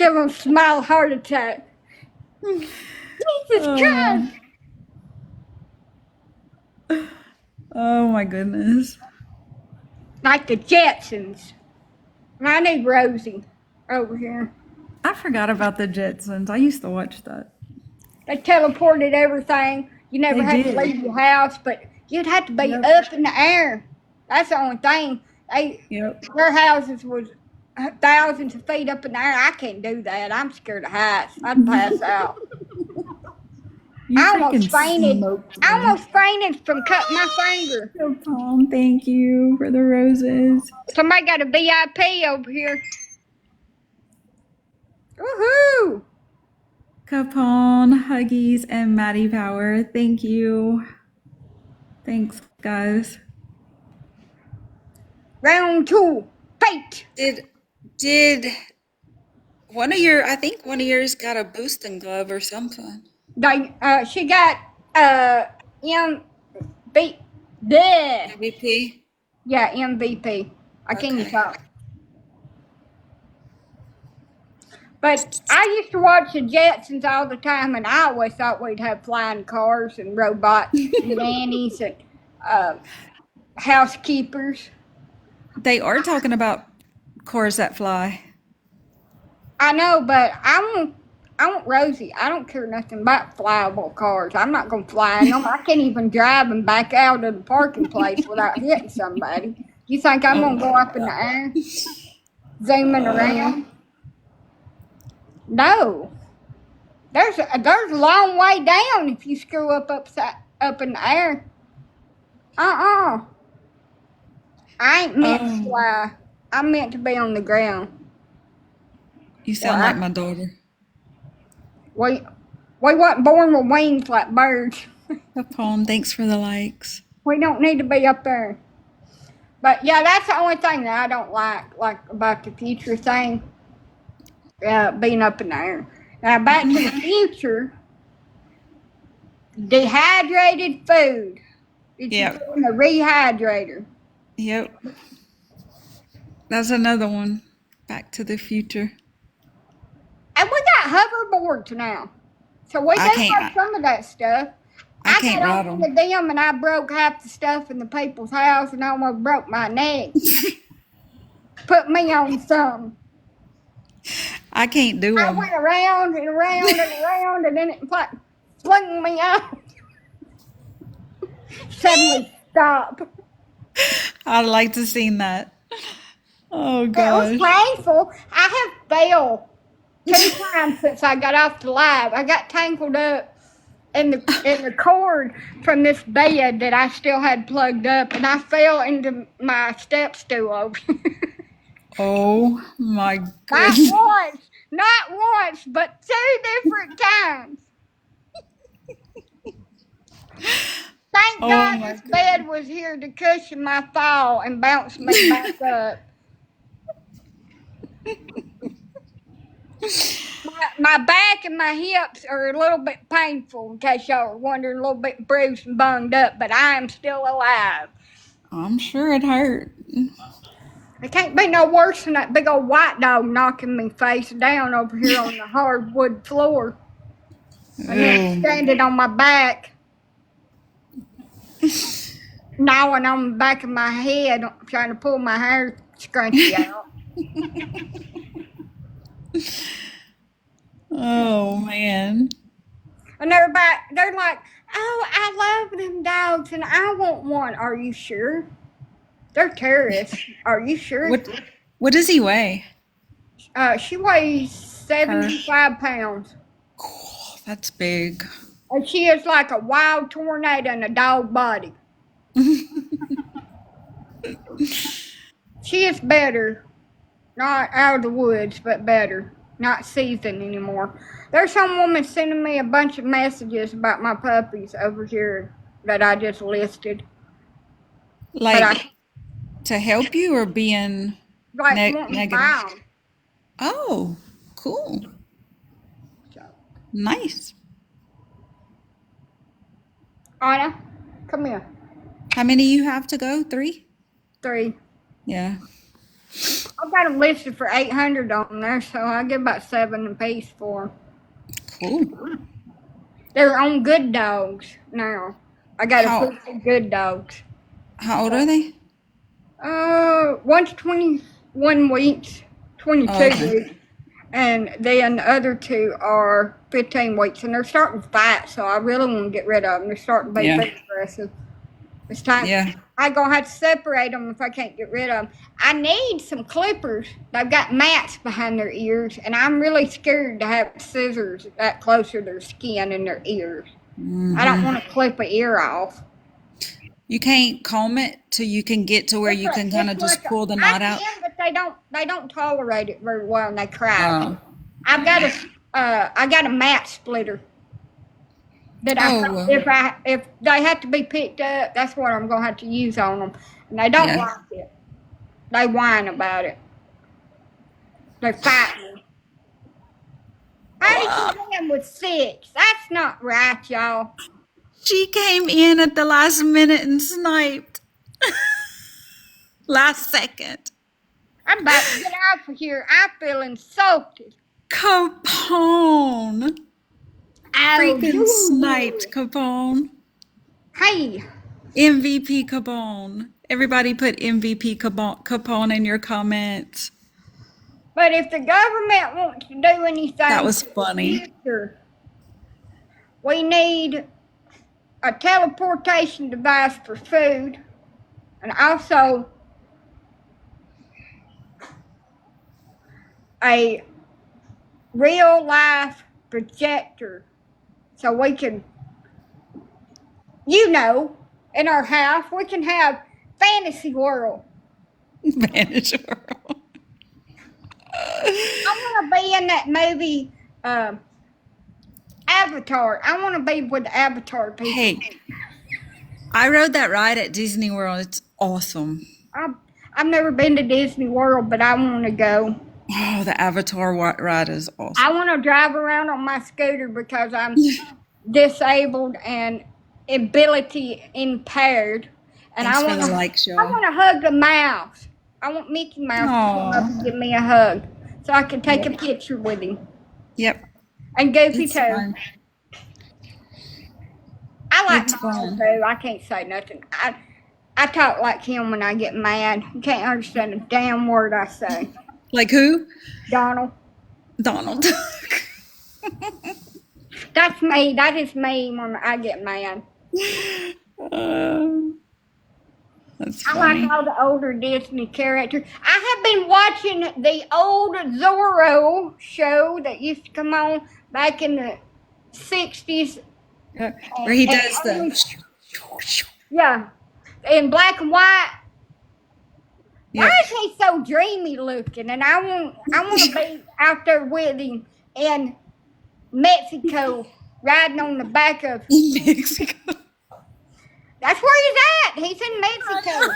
Still on smile heart attack. Jesus Christ! Oh my goodness. Like the Jetsons. And I need Rosie over here. I forgot about the Jetsons. I used to watch that. They teleported everything. You never They had to did. leave your house, but you'd have to be Yep. up in the air. That's the only thing. Yep. Their houses was thousands of feet up in the air. I can't do that. I'm scared of heights. I'd pass out. You I freaking almost fainted. smoked I me. almost fainted from cutting my finger. Capone, thank you for the roses. Somebody got a VIP over here. Woohoo! Capone, Huggies, and Maddie Power. Thank you. Thanks, guys. Round 2. Fight! Did one of your, I think one of yours got a boosting glove or something. She got MVP. MVP? Yeah, MVP. I can't even talk. But I used to watch the Jetsons all the time, and I always thought we'd have flying cars and robots, nannies, and housekeepers. They are talking about cars that fly. I know, but I want Rosie. I don't care nothing about flyable cars. I'm not going to fly in them. I can't even drive them back out of the parking place without hitting somebody. You think I'm going to go up in the air, zooming around? No. There's a long way down if you screw up in the air. I ain't meant to fly. I'm meant to be on the ground. You sound like my daughter. We wasn't born with wings like birds. Capone, thanks for the likes. We don't need to be up there. But yeah, that's the only thing that I don't like about the future thing. Being up in the air. Now back to the future. Dehydrated food. Did you put in the rehydrator? Yep. That's another one. Back to the Future. And we got hoverboards now. So we do have some of that stuff. I can't ride got on them and I broke half the stuff in the people's house and I almost broke my neck. Put me on some. I can't do them. I went around and around and around and then it flung me out. Suddenly stop. I'd like to see that. Oh, gosh. It was painful. I have fell 2 times since I got off the live. I got tangled up in the cord from this bed that I still had plugged up, and I fell into my step stool over here. Oh, my goodness. Not once, but 2 different times. Thank God this bed was here to cushion my fall and bounce me back up. My back and my hips are a little bit painful, in case y'all are wondering, a little bit bruised and bunged up, but I am still alive. I'm sure it hurt. It can't be no worse than that big old white dog knocking me face down over here on the hardwood floor. And then standing on my back, gnawing on the back of my head, trying to pull my hair scrunchy out. Oh, man. And they're like, oh, I love them dogs and I want one. Are you sure? They're terrorists. Are you sure? What does he weigh? She weighs 75 pounds. Oh, that's big. And she is like a wild tornado in a dog body. She is better. Not out of the woods, but better. Not seasoned anymore. There's some woman sending me a bunch of messages about my puppies over here that I just listed. Like, to help you or being negative? Found. Oh, cool. Nice. Anna, come here. How many you have to go? 3? 3. Yeah. I've got them listed for 800 on there, so I get about 7 a piece for them. Cool. They're on Good Dogs now. I got a How fleet of Good Dogs. how old are they? One's 21 weeks, Oh, 22 okay. weeks, and then the other two are 15 weeks, and they're starting to fight, so I really want to get rid of them. They're starting to be Yeah. very aggressive. It's time. Yeah. I'm going to have to separate them if I can't get rid of them. I need some clippers. They've got mats behind their ears, and I'm really scared to have scissors that close to their skin and their ears. I don't want to clip an ear off. You can't comb it till you can get to where you can kind of It's just like pull the I knot out. can, but they don't tolerate it very well, and they crack. Oh. I got a mat splitter that Oh, well, if they have to be picked up, that's what I'm gonna have to use on them, and they don't yeah. like it. They whine about it. They fight me. How did you win with 6? That's not right, y'all. She came in at the last minute and sniped. Last second. I'm about to get out of here. I feel insulted. Capone. Oh, Freaking sniped Capone. Hey. MVP Capone. Everybody put MVP Capone in your comments. But if the government wants to do anything That was in the funny. future, we need a teleportation device for food, and also a real life projector so we can, in our house, we can have fantasy world. Spanish world. I want to be in that movie, Avatar. I want to be with the Avatar people. Hey, I rode that ride at Disney World. It's awesome. I've never been to Disney World, but I want to go. Oh, the Avatar ride is awesome. I want to drive around on my scooter because I'm disabled and ability impaired, and Thanks I for want the to. like, I want to hug the mouse. I want Mickey Mouse to come up and give me a hug so I can take a picture with him. Yep. And Goofy It's too. fun. I like It's Miles fun. too. I can't say nothing. I talk like him when I get mad. You can't understand a damn word I say. Like who? Donald. Donald. That's me. That is me when I get mad. That's I funny. like all the older Disney characters. I have been watching the old Zorro show that used to come on back in the 60s. Where he does the. Yeah, in black and white. Yep. Why is he so dreamy looking? And I want to be out there with him in Mexico, riding on the back of. In Mexico. That's where he's at. He's in Mexico.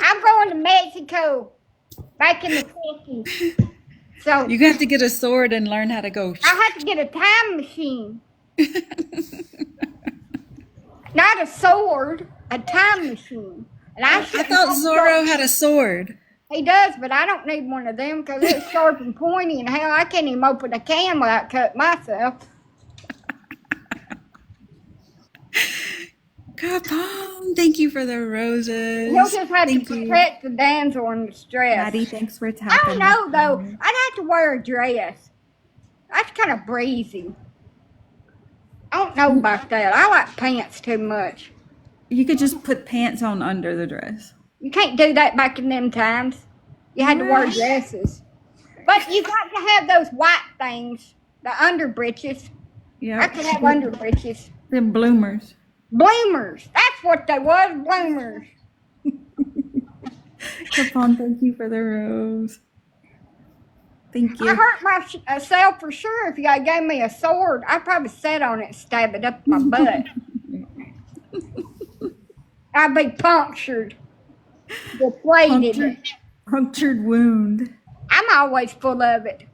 I'm going to Mexico back in the 50s. So You're gonna have to get a sword and learn how to go. I have to get a time machine. Not a sword, a time machine. And I thought Zorro had a sword. He does, but I don't need one of them because it's sharp and pointy, and hell, I can't even open a can without cutting myself. Capone, thank you for the roses. You'll just have Thank to you. protect the damsel in distress. Maddie, thanks for I tapping. don't know, though. I'd have to wear a dress. That's kind of breezy. I don't know about that. I like pants too much. You could just put pants on under the dress. You can't do that back in them times. You had to wear dresses. But you got to have those white things, the underbreeches. Yeah. I could have underbreeches. Them bloomers. Bloomers. That's what they was, bloomers. Capone, thank you for the rose. Thank you. I hurt myself for sure. If you gave me a sword, I'd probably sit on it and stab it up my butt. I'd be punctured. Deflated. Punctured wound. I'm always full of it.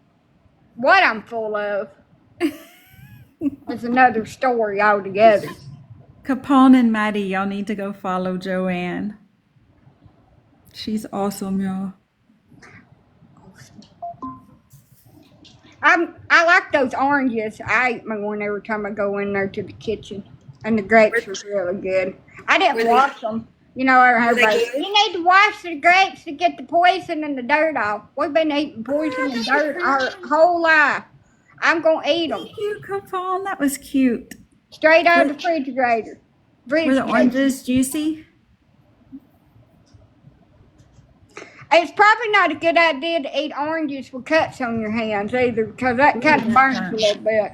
What I'm full of is another story altogether. Capone and Maddie, y'all need to go follow Joanne. She's awesome, y'all. I like those oranges. I eat my one every time I go in there to the kitchen, and the grapes was really good. I Were didn't they wash them. You know, everybody, good? you need to wash the grapes to get the poison and the dirt off. We've been eating poison and dirt our whole life. I'm gonna eat them Thank you, Capone. That was cute. straight out Were, of the refrigerator. were the Refrigerator. oranges juicy? It's probably not a good idea to eat oranges with cuts on your hands either, because that Ooh, kind of that burns a hurts. little bit.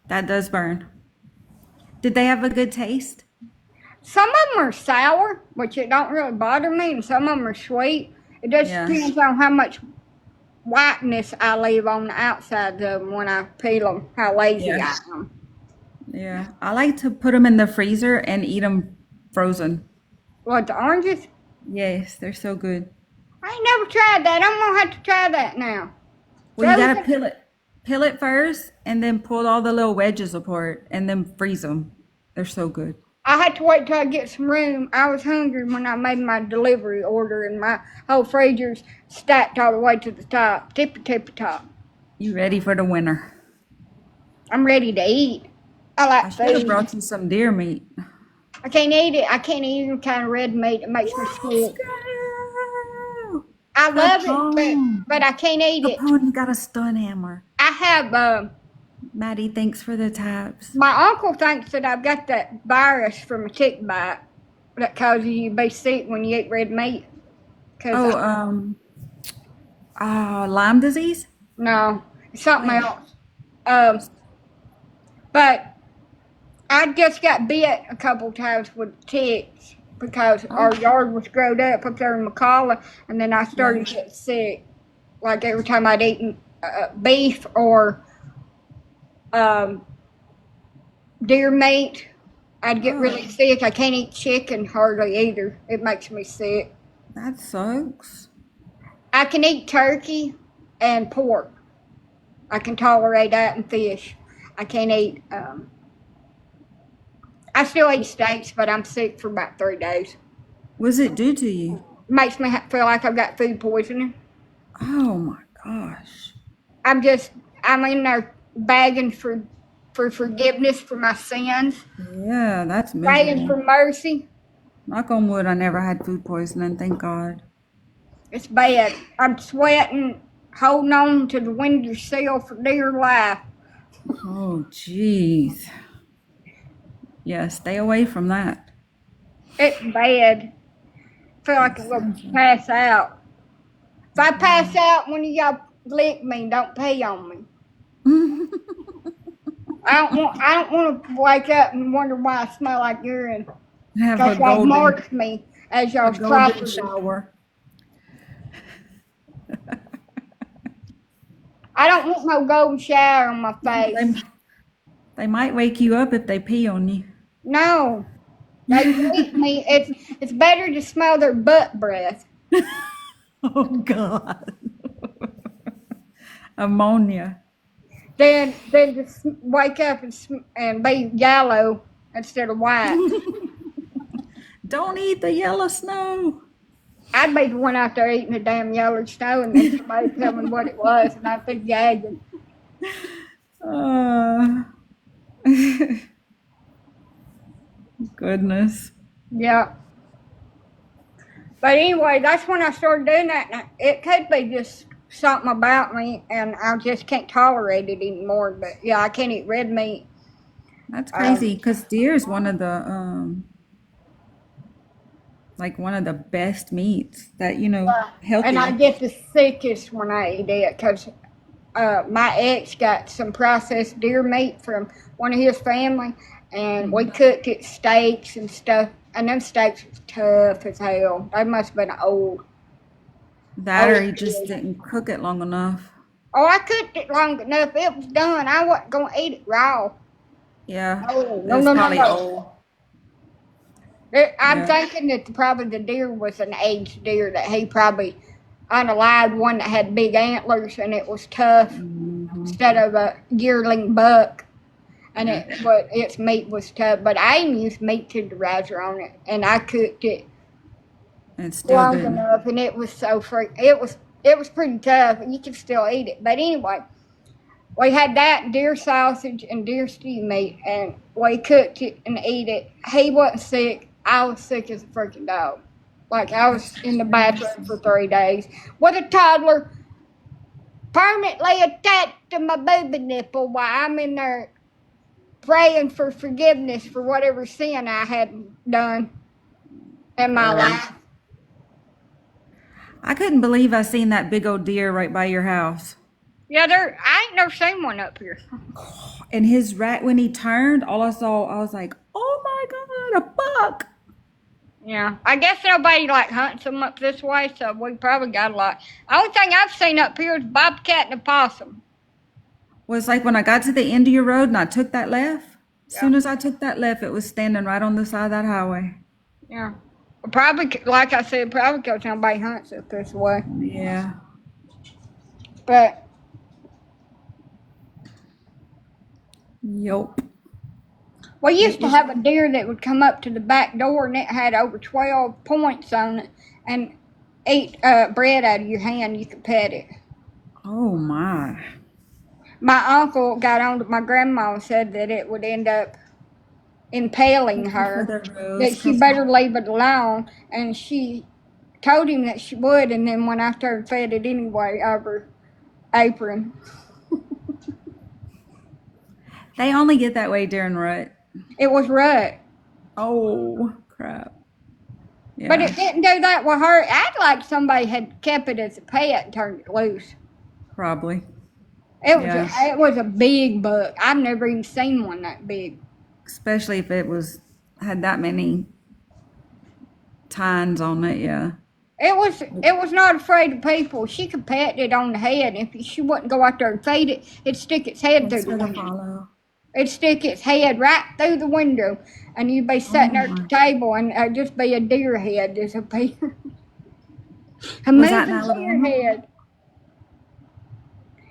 That does burn. Did they have a good taste? Some of them are sour, which it don't really bother me, and some of them are sweet. It just Yeah. depends on how much whiteness I leave on the outsides of them when I peel them, how lazy Yeah. I am. Yeah. I like to put them in the freezer and eat them frozen. What, the oranges? Yes, they're so good. I ain't never tried that. I'm going to have to try that now. Well, you gotta Frozen? peel it. Peel it first and then pull all the little wedges apart and then freeze them. They're so good. I had to wait till I get some room. I was hungry when I made my delivery order, and my whole freezer's stacked all the way to the top, tippy top. You ready for the winter? I'm ready to eat. I I like should have food. brought you some deer meat. I can't eat it. I can't eat any kind of red meat. It makes me Let's sick. go. I love it, Capone. but I can't eat it. Capone, you got a stun hammer. I have Maddie, thanks for the taps. my uncle thinks that I've got that virus from a tick bite that causes you to be sick when you eat red meat. Oh, Lyme disease? No, it's something Wait. else. But I just got bit a couple times with ticks because Oh, our yard was growed up there in McCalla, and then I yeah. started to get sick. Like every time I'd eaten beef or deer meat, I'd get really Oh, sick. I can't eat chicken hardly either. It makes me sick. that sucks. I can eat turkey and pork. I can tolerate that and fish. I can't eat. I still eat steaks, but I'm sick for about 3 days. What's it do to you? It makes me feel like I've got food poisoning. Oh my gosh. I'm in there begging for forgiveness for my sins, Yeah, that's begging miserable. for mercy. Knock on wood, I never had food poisoning, thank God. It's bad. I'm sweating, holding on to the window sill for dear life. Oh, jeez. Yeah, stay away from that. It's bad. I feel like I'm That's gonna awful. pass out. If I Yeah. pass out, one of y'all lick me. Don't pee on me. I don't want to wake up and wonder why I smell like urine. Have Because y'all marked me as a y'all's golden property. shower. I don't want no golden shower on my face. They might wake you up if they pee on you. No. They wake me. It's better to smell their butt breath Oh God. Ammonia. than to wake up and be yellow instead of white. Don't eat the yellow snow. I'd be the one out there eating the damn yellow snow, and then somebody tell me what it was, and I'd be gagging. Uh, goodness. Yeah. But anyway, that's when I started doing that. And it could be just something about me, and I just can't tolerate it anymore. But yeah, I can't eat red meat. That's Um, crazy because deer is one of the like one of the best meats that and I healthy. get the sickest when I eat it because my ex got some processed deer meat from one of his family, and we cooked it steaks and stuff. And them steaks was tough as hell. They must have been old. That or Old he just deer. didn't cook it long enough. Oh, I cooked it long enough. It was done. I wasn't gonna eat it raw. Yeah, Oh, it no, was no, no, probably no. old. I'm Yeah. thinking that probably the deer was an aged deer that he probably unalived one that had big antlers and it was tough Hmm. instead of a yearling buck. And Yeah. its meat was tough. But I even used meat tenderizer on it, and I cooked it It's still long good. enough, and it was so free. It was. It was pretty tough. You could still eat it. But anyway, we had that deer sausage and deer stew meat, and we cooked it and ate it. He wasn't sick. I was sick as a freaking dog. Like, I was in the bathroom for 3 days with a toddler permanently attached to my booby nipple while I'm in there praying for forgiveness for whatever sin I had done in my life. I couldn't believe I seen that big old deer right by your house. Yeah, I ain't never seen one up here. And his rat, when he turned, all I saw, I was like, oh my God, a buck. Yeah, I guess nobody like hunts them up this way, so we probably got a lot. The only thing I've seen up here is bobcat and a possum. Was like when I got to the end of your road and I took that left. As Yeah. soon as I took that left, it was standing right on the side of that highway. Yeah, probably like I said, probably because nobody hunts up this way. Yeah. But Yup. we used to have a deer that would come up to the back door, and it had over 12 points on it, and eat bread out of your hand. You could pet it. Oh my. My uncle got on to my grandma and said that it would end up impaling her, that she better leave it alone, and she told him that she would, and then went out there and fed it anyway over apron. They only get that way during rut. It was rut. Oh crap. Yeah. But it didn't do that with her. It acted like somebody had kept it as a pet and turned it loose. Probably. It was a big buck. I've never even seen one that big. Especially if it had that many tines on it, yeah. It was not afraid of people. She could pat it on the head. If she wouldn't go out there and feed it, it'd stick its head through the window. It'd stick its head right through the window, and you'd be sitting there at the table, and it'd just be a deer head disappear. A moving deer head.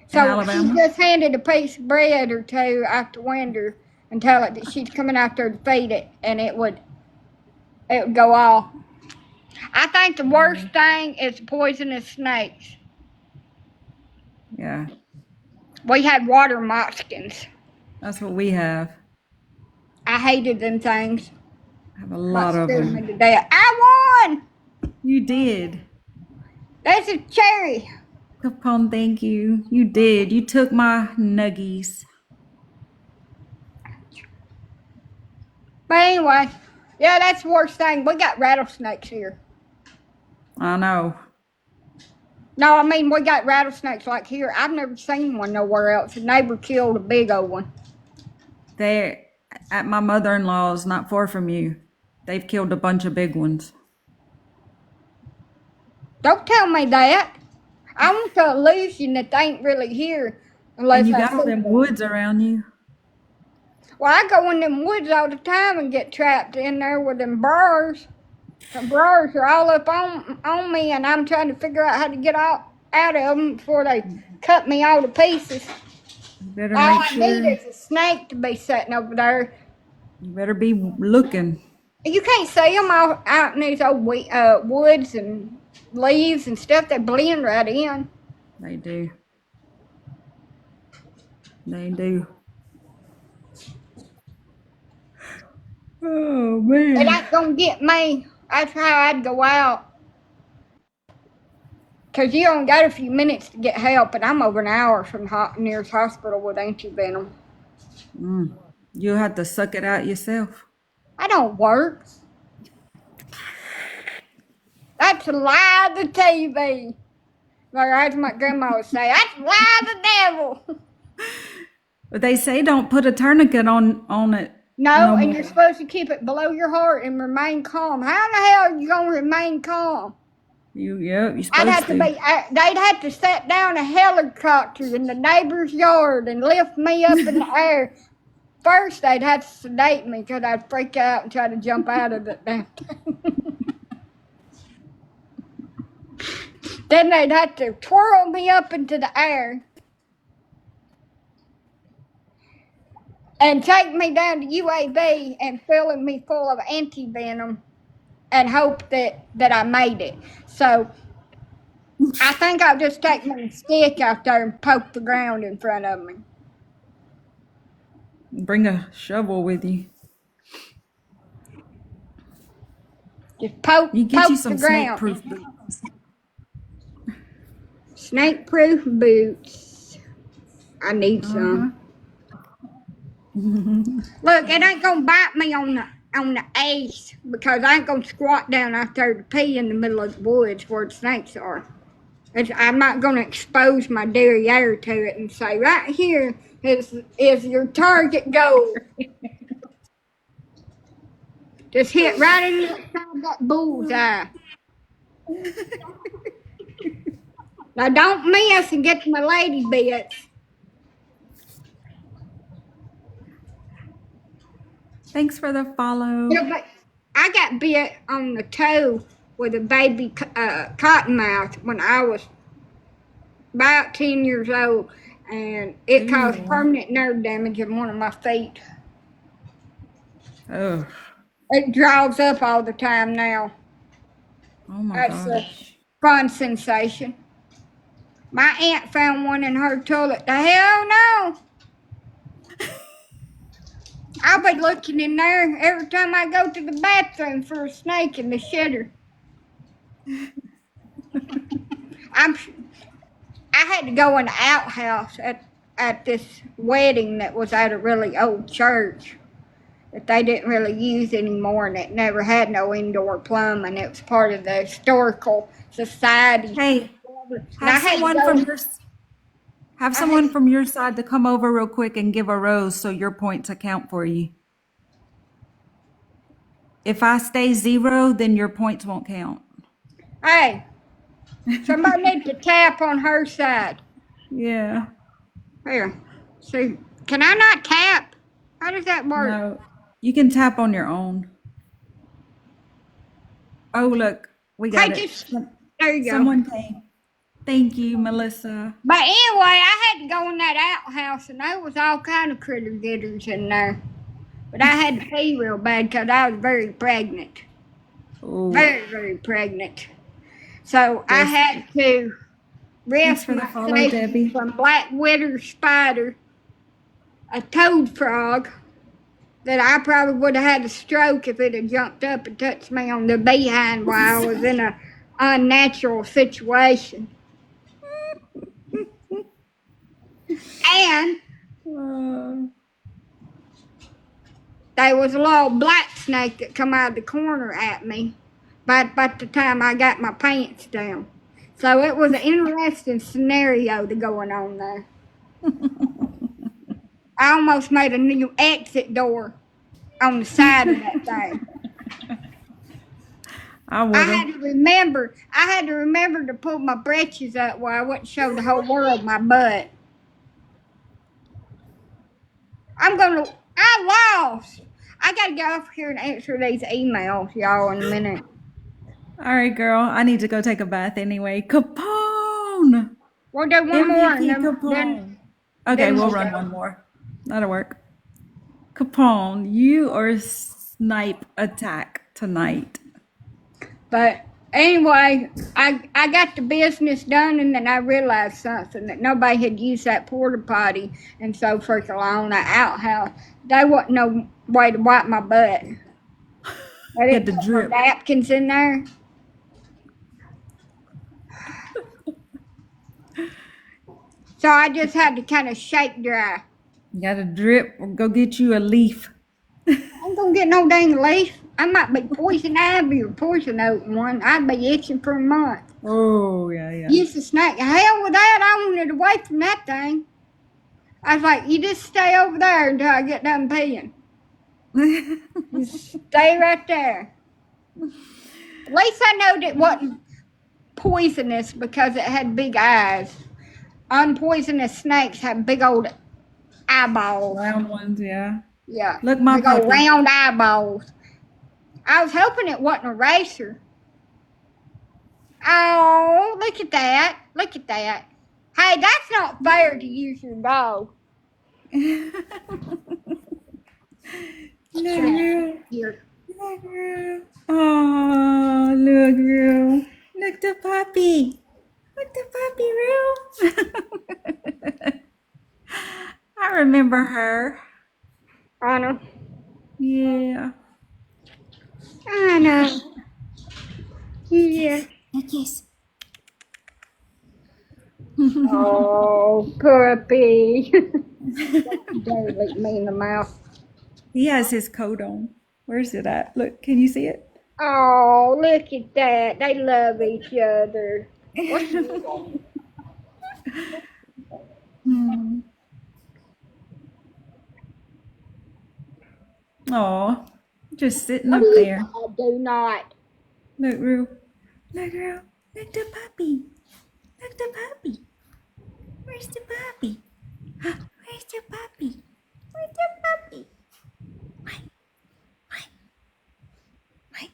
So she just handed a piece of bread or two out the window and tell it that she's coming out there to feed it, and it would go off. I think the worst thing is poisonous snakes. Yeah. We had water moccasins. That's what we have. I hated them things. I have a lot of them. Me to death. I won! You did. That's a cherry. Capone, thank you. You did. You took my nuggies. But anyway, yeah, that's the worst thing. We got rattlesnakes here. I know. No, I mean, we got rattlesnakes like here. I've never seen one nowhere else. A neighbor killed a big old one. They're at my mother-in-law's, not far from you. They've killed a bunch of big ones. Don't tell me that. I want the illusion that they ain't really here unless and you got all them woods around you. Well, I go in them woods all the time and get trapped in there with them bars. The bars are all up on me, and I'm trying to figure out how to get out of them before they cut me all to pieces. You better all make I need is a snake to be sitting over there. You better be looking. You can't see them out in these old woods and leaves and stuff. They blend right in. They do. They do. Oh, man. It ain't gonna get me. That's how I'd go out. Because you only got a few minutes to get help, and I'm over an hour from the nearest hospital with antivenom. You have to suck it out yourself. I don't work. That's a lie of the TV. Like as my grandma would say, that's a lie of the devil. But they say don't put a tourniquet on it. No, and you're supposed to keep it below your heart and remain calm. How in the hell are you going to remain calm? You're supposed to. They'd have to set down a helicopter in the neighbor's yard and lift me up in the air. First, they'd have to sedate me because I'd freak out and try to jump out of it. Then they'd have to twirl me up into the air and take me down to UAB and filling me full of antivenom and hope that I made it. So I think I'll just take my stick out there and poke the ground in front of me. Bring a shovel with you. Just You get you poke the some ground. snake-proof boots. Snake-proof boots. I need Uh-huh. some. Look, it ain't gonna bite me on the ace because I ain't gonna squat down out there to pee in the middle of the woods where the snakes are. I'm not gonna expose my derriere to it and say right here is your target goal. Just hit right in the side that bullseye. Now don't miss and get to my lady bits. Thanks for the follow. Yeah, but I got bit on the toe with a baby cottonmouth when I was about 10 years old, and it caused Ooh. permanent nerve damage in one of my feet. Oh. It draws up all the time now. Oh my That's a gosh. fun sensation. My aunt found one in her toilet. The hell no! I'll be looking in there every time I go to the bathroom for a snake in the shitter. I had to go in the outhouse at this wedding that was at a really old church that they didn't really use anymore, and it never had no indoor plumbing. It was part of the historical society. Hey, And I have had to someone go. from your have I had someone to, from your side to come over real quick and give a rose so your points account for you. If I stay 0, then your points won't count. hey, somebody needs to tap on her side. Yeah. Here, see, can I not tap? How does that work? No. You can tap on your own. Oh, look, we got Hey, it. just there you go. Someone came. Thank you, Melissa. But anyway, I had to go in that outhouse, and there was all kind of critter getters in there. But I had to pee real bad because I was very pregnant. Oh, Very, very pregnant. So I yes. had to Thanks rest for the my follow, safety Debbie. from black widow spider, a toad frog that I probably would have had a stroke if it had jumped up and touched me on the behind while I was in a unnatural situation. And Uh, there was a little black snake that come out of the corner at me by the time I got my pants down. So it was an interesting scenario to going on there. I almost made a new exit door on the side of that thing. I I would have. had to remember to pull my britches up where I wouldn't show the whole world my butt. I lost. I gotta get off here and answer these emails, y'all, in a minute. All right, girl. I need to go take a bath anyway. Capone! We'll do one more and MVP then Capone. Okay, then we'll we'll run go. one more. That'll work. Capone, you are snipe attack tonight. But anyway, I got the business done, and then I realized something that nobody had used that porta potty and so freaking long that outhouse. There wasn't no way to wipe my butt. I Get didn't the put no drip. napkins in there. So I just had to kind of shake dry. You got a drip. Or go get you a leaf. I ain't gonna get no dang leaf. I might be poison ivy or poison oak one. I'd be itching for a month. Oh, yeah, yeah. Use the snake. Hell with that. I wanted away from that thing. I was like, you just stay over there until I get done peeing. Just stay right there. At least I knowed it wasn't poisonous because it had big eyes. Unpoisonous snakes have big old eyeballs. Round ones, yeah. Yeah, Look, my big old puppy. round eyeballs. I was hoping it wasn't a racer. Oh, look at that. Look at that. Hey, that's not fair to use your dog. Look, girl. Here. Look, girl. Oh, look, girl. Look, the puppy. Look the puppy Roo. I remember her. Anna. Yeah. Anna. Yeah. Yes. Oh, puppy. Don't lick me in the mouth. He has his coat on. Where's it at? Look, can you see it? Oh, look at that. They love each other. What's Hmm. Oh, just sitting What do up you there. I do not. Look, Roo. Look, Roo. Look the puppy. Look the puppy. Where's the puppy? Where's the puppy? Where's the puppy? Why? Why? Why?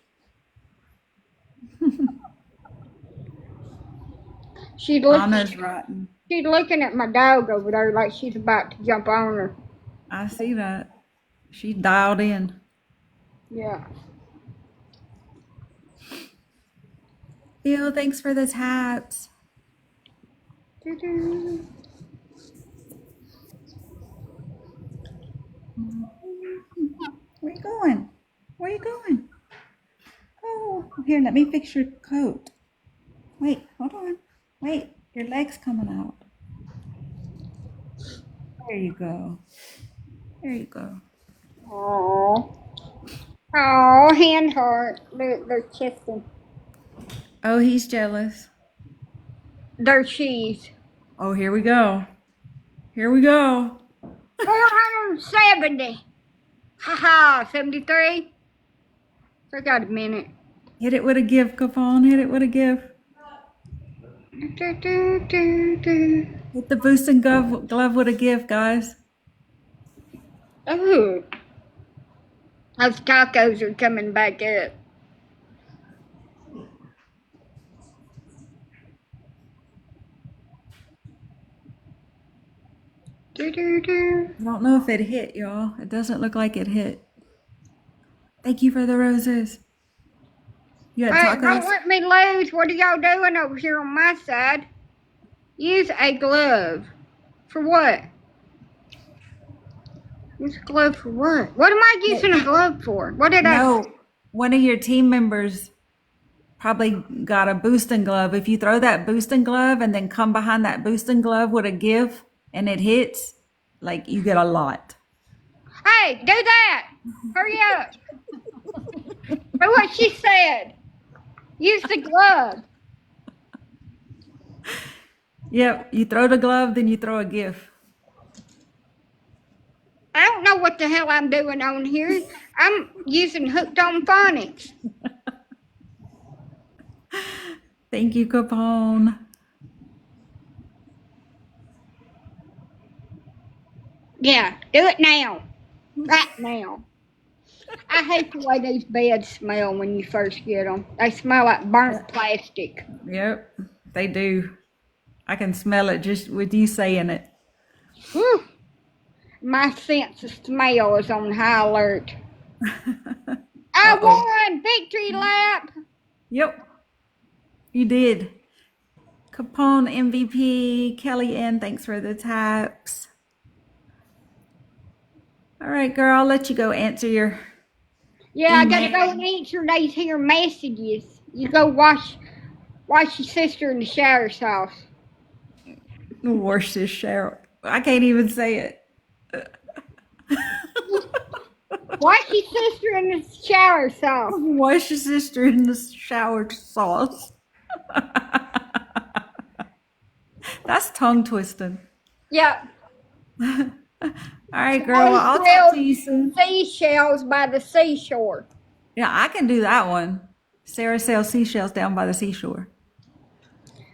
She's Anna's looking rotten. she's looking at my dog over there like she's about to jump on her. I see that. She dialed in. Yeah. Bill, thanks for the taps. Doo-doo. Where you going? Where you going? Oh, here, let me fix your coat. Wait, hold on. Wait, your leg's coming out. There you go. There you go. Oh. Oh, hand heart. They're kissing. Oh, he's jealous. They're cheese. Oh, here we go. Here we go. 470. Haha, 73. I got a minute. Hit it with a gift, Capone. Hit it with a gift. Do-do-do-do. Hit the boosting glove with a gift, guys. Ooh. Those tacos are coming back up. Do-do-do. I don't know if it hit, y'all. It doesn't look like it hit. Thank you for the roses. You had Hey, don't tacos? let me lose. What are y'all doing over here on my side? Use a glove. For what? Use a glove for what? What am I using a glove for? What did I... No, one of your team members probably got a boosting glove. If you throw that boosting glove and then come behind that boosting glove with a gift and it hits, like you get a lot. Hey, do that. Hurry up. Do what she said. Use the glove. Yep, you throw the glove, then you throw a gift. I don't know what the hell I'm doing on here. I'm using hooked on phonics. Thank you, Capone. Yeah, do it now. Right now. I hate the way these beds smell when you first get them. They smell like burnt plastic. Yep, they do. I can smell it just with you saying it. Whew. My sense of smell is on high alert. I Uh-oh. won! Victory lap! Yep, you did. Capone MVP, Kelly Ann, thanks for the taps. All right, girl, I'll let you go answer your Yeah, I gotta email. go and answer these here messages. You go wash your sister in the shower's house. Wash this shower. I can't even say it. Wash your sister in the shower's house. Wash your sister in the shower sauce. That's tongue twisting. Yeah. All right, girl. Well, They I'll talk sell to you soon. seashells by the seashore. Yeah, I can do that one. Sarah sells seashells down by the seashore.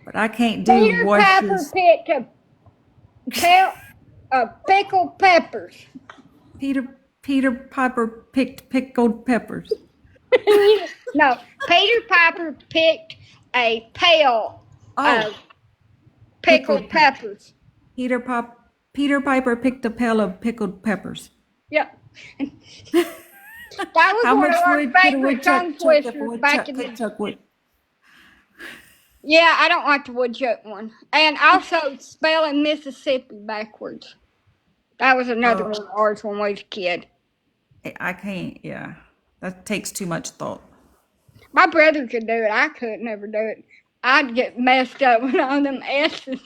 But I can't do Peter Piper washes. picked pickled peppers. Peter Piper picked pickled peppers. No, Peter Piper picked a pail Oh, of pickled peppers. peppers. Peter Piper picked a pail of pickled peppers. Yep. That was How one much of our wood could a favorite tongue woodchuck chuck if a twisters back woodchuck in could the... chuck wood? Yeah, I don't like the woodchuck one. And also spelling Mississippi backwards. That was another Oh, one of ours when we was a kid. I can't. Yeah, that takes too much thought. My brother could do it. I could never do it. I'd get messed up with all them S's.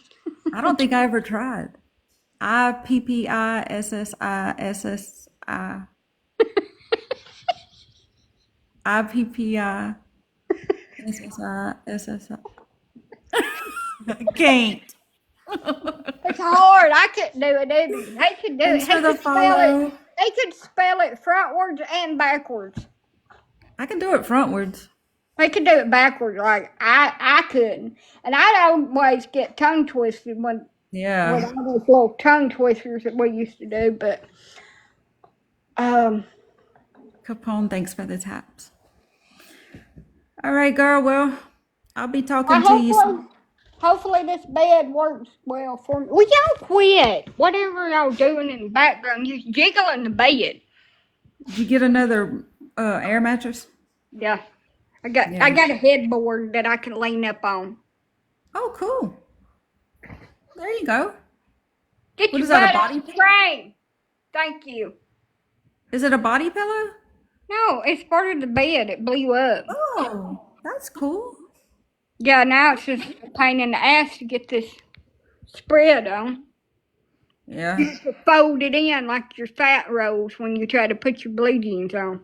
I don't think I ever tried. IPPISSISSI. IPPISSISSI. I can't. It's hard. I couldn't do it either. They could do it. Thanks for He the could spell it. follow. They could spell it frontwards and backwards. I can do it frontwards. They could do it backwards like I couldn't. And I'd always get tongue twisted with Yeah. all those little tongue twisters that we used to do. But um, Capone, thanks for the taps. All right, girl. Well, I'll be talking to you hopefully, soon. hopefully this bed works well for me. Well, y'all quit. Whatever y'all doing in the background, you jiggling the bed. Did you get another air mattress? Yeah. I got Yeah. a headboard that I can lean up on. Oh, cool. There you go. Get What your is that, a butt on body the pillow? train. Thank you. Is it a body pillow? No, it's part of the bed. It blew up. Oh, that's cool. Yeah, now it's just a pain in the ass to get this spread on. Yeah. You have to fold it in like your fat rolls when you try to put your blue jeans on.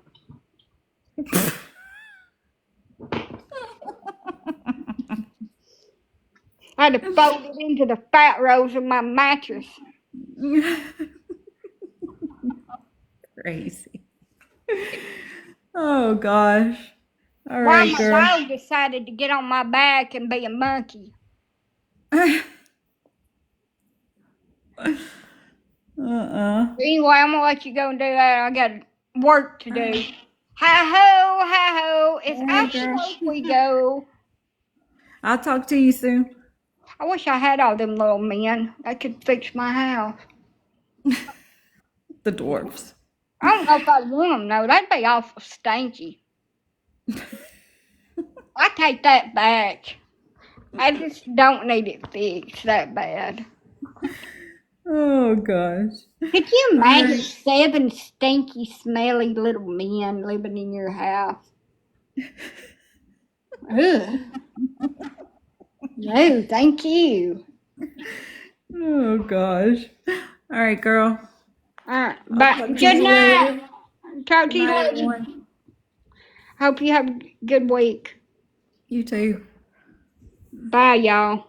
I had to fold it into the fat rolls of my mattress. Crazy. Oh gosh. All Why right, my girl. dog decided to get on my back and be a monkey. Anyway, I'm gonna let you go and do that. I got work to do. Hi ho, it's All right, after girl. work we go. I'll talk to you soon. I wish I had all them little men. They could fix my house. The dwarfs. I don't know if I want them though. That'd be awful stinky. I take that back. I just don't need it fixed that bad. Oh gosh. Could you All imagine right. 7 stinky, smelly little men living in your house? Ugh. No, thank you. Oh gosh. All right, girl. Alright, I'll but talk to good you night. later. Talk Good to you night, later. everyone. Hope you have a good week. You too. Bye, y'all.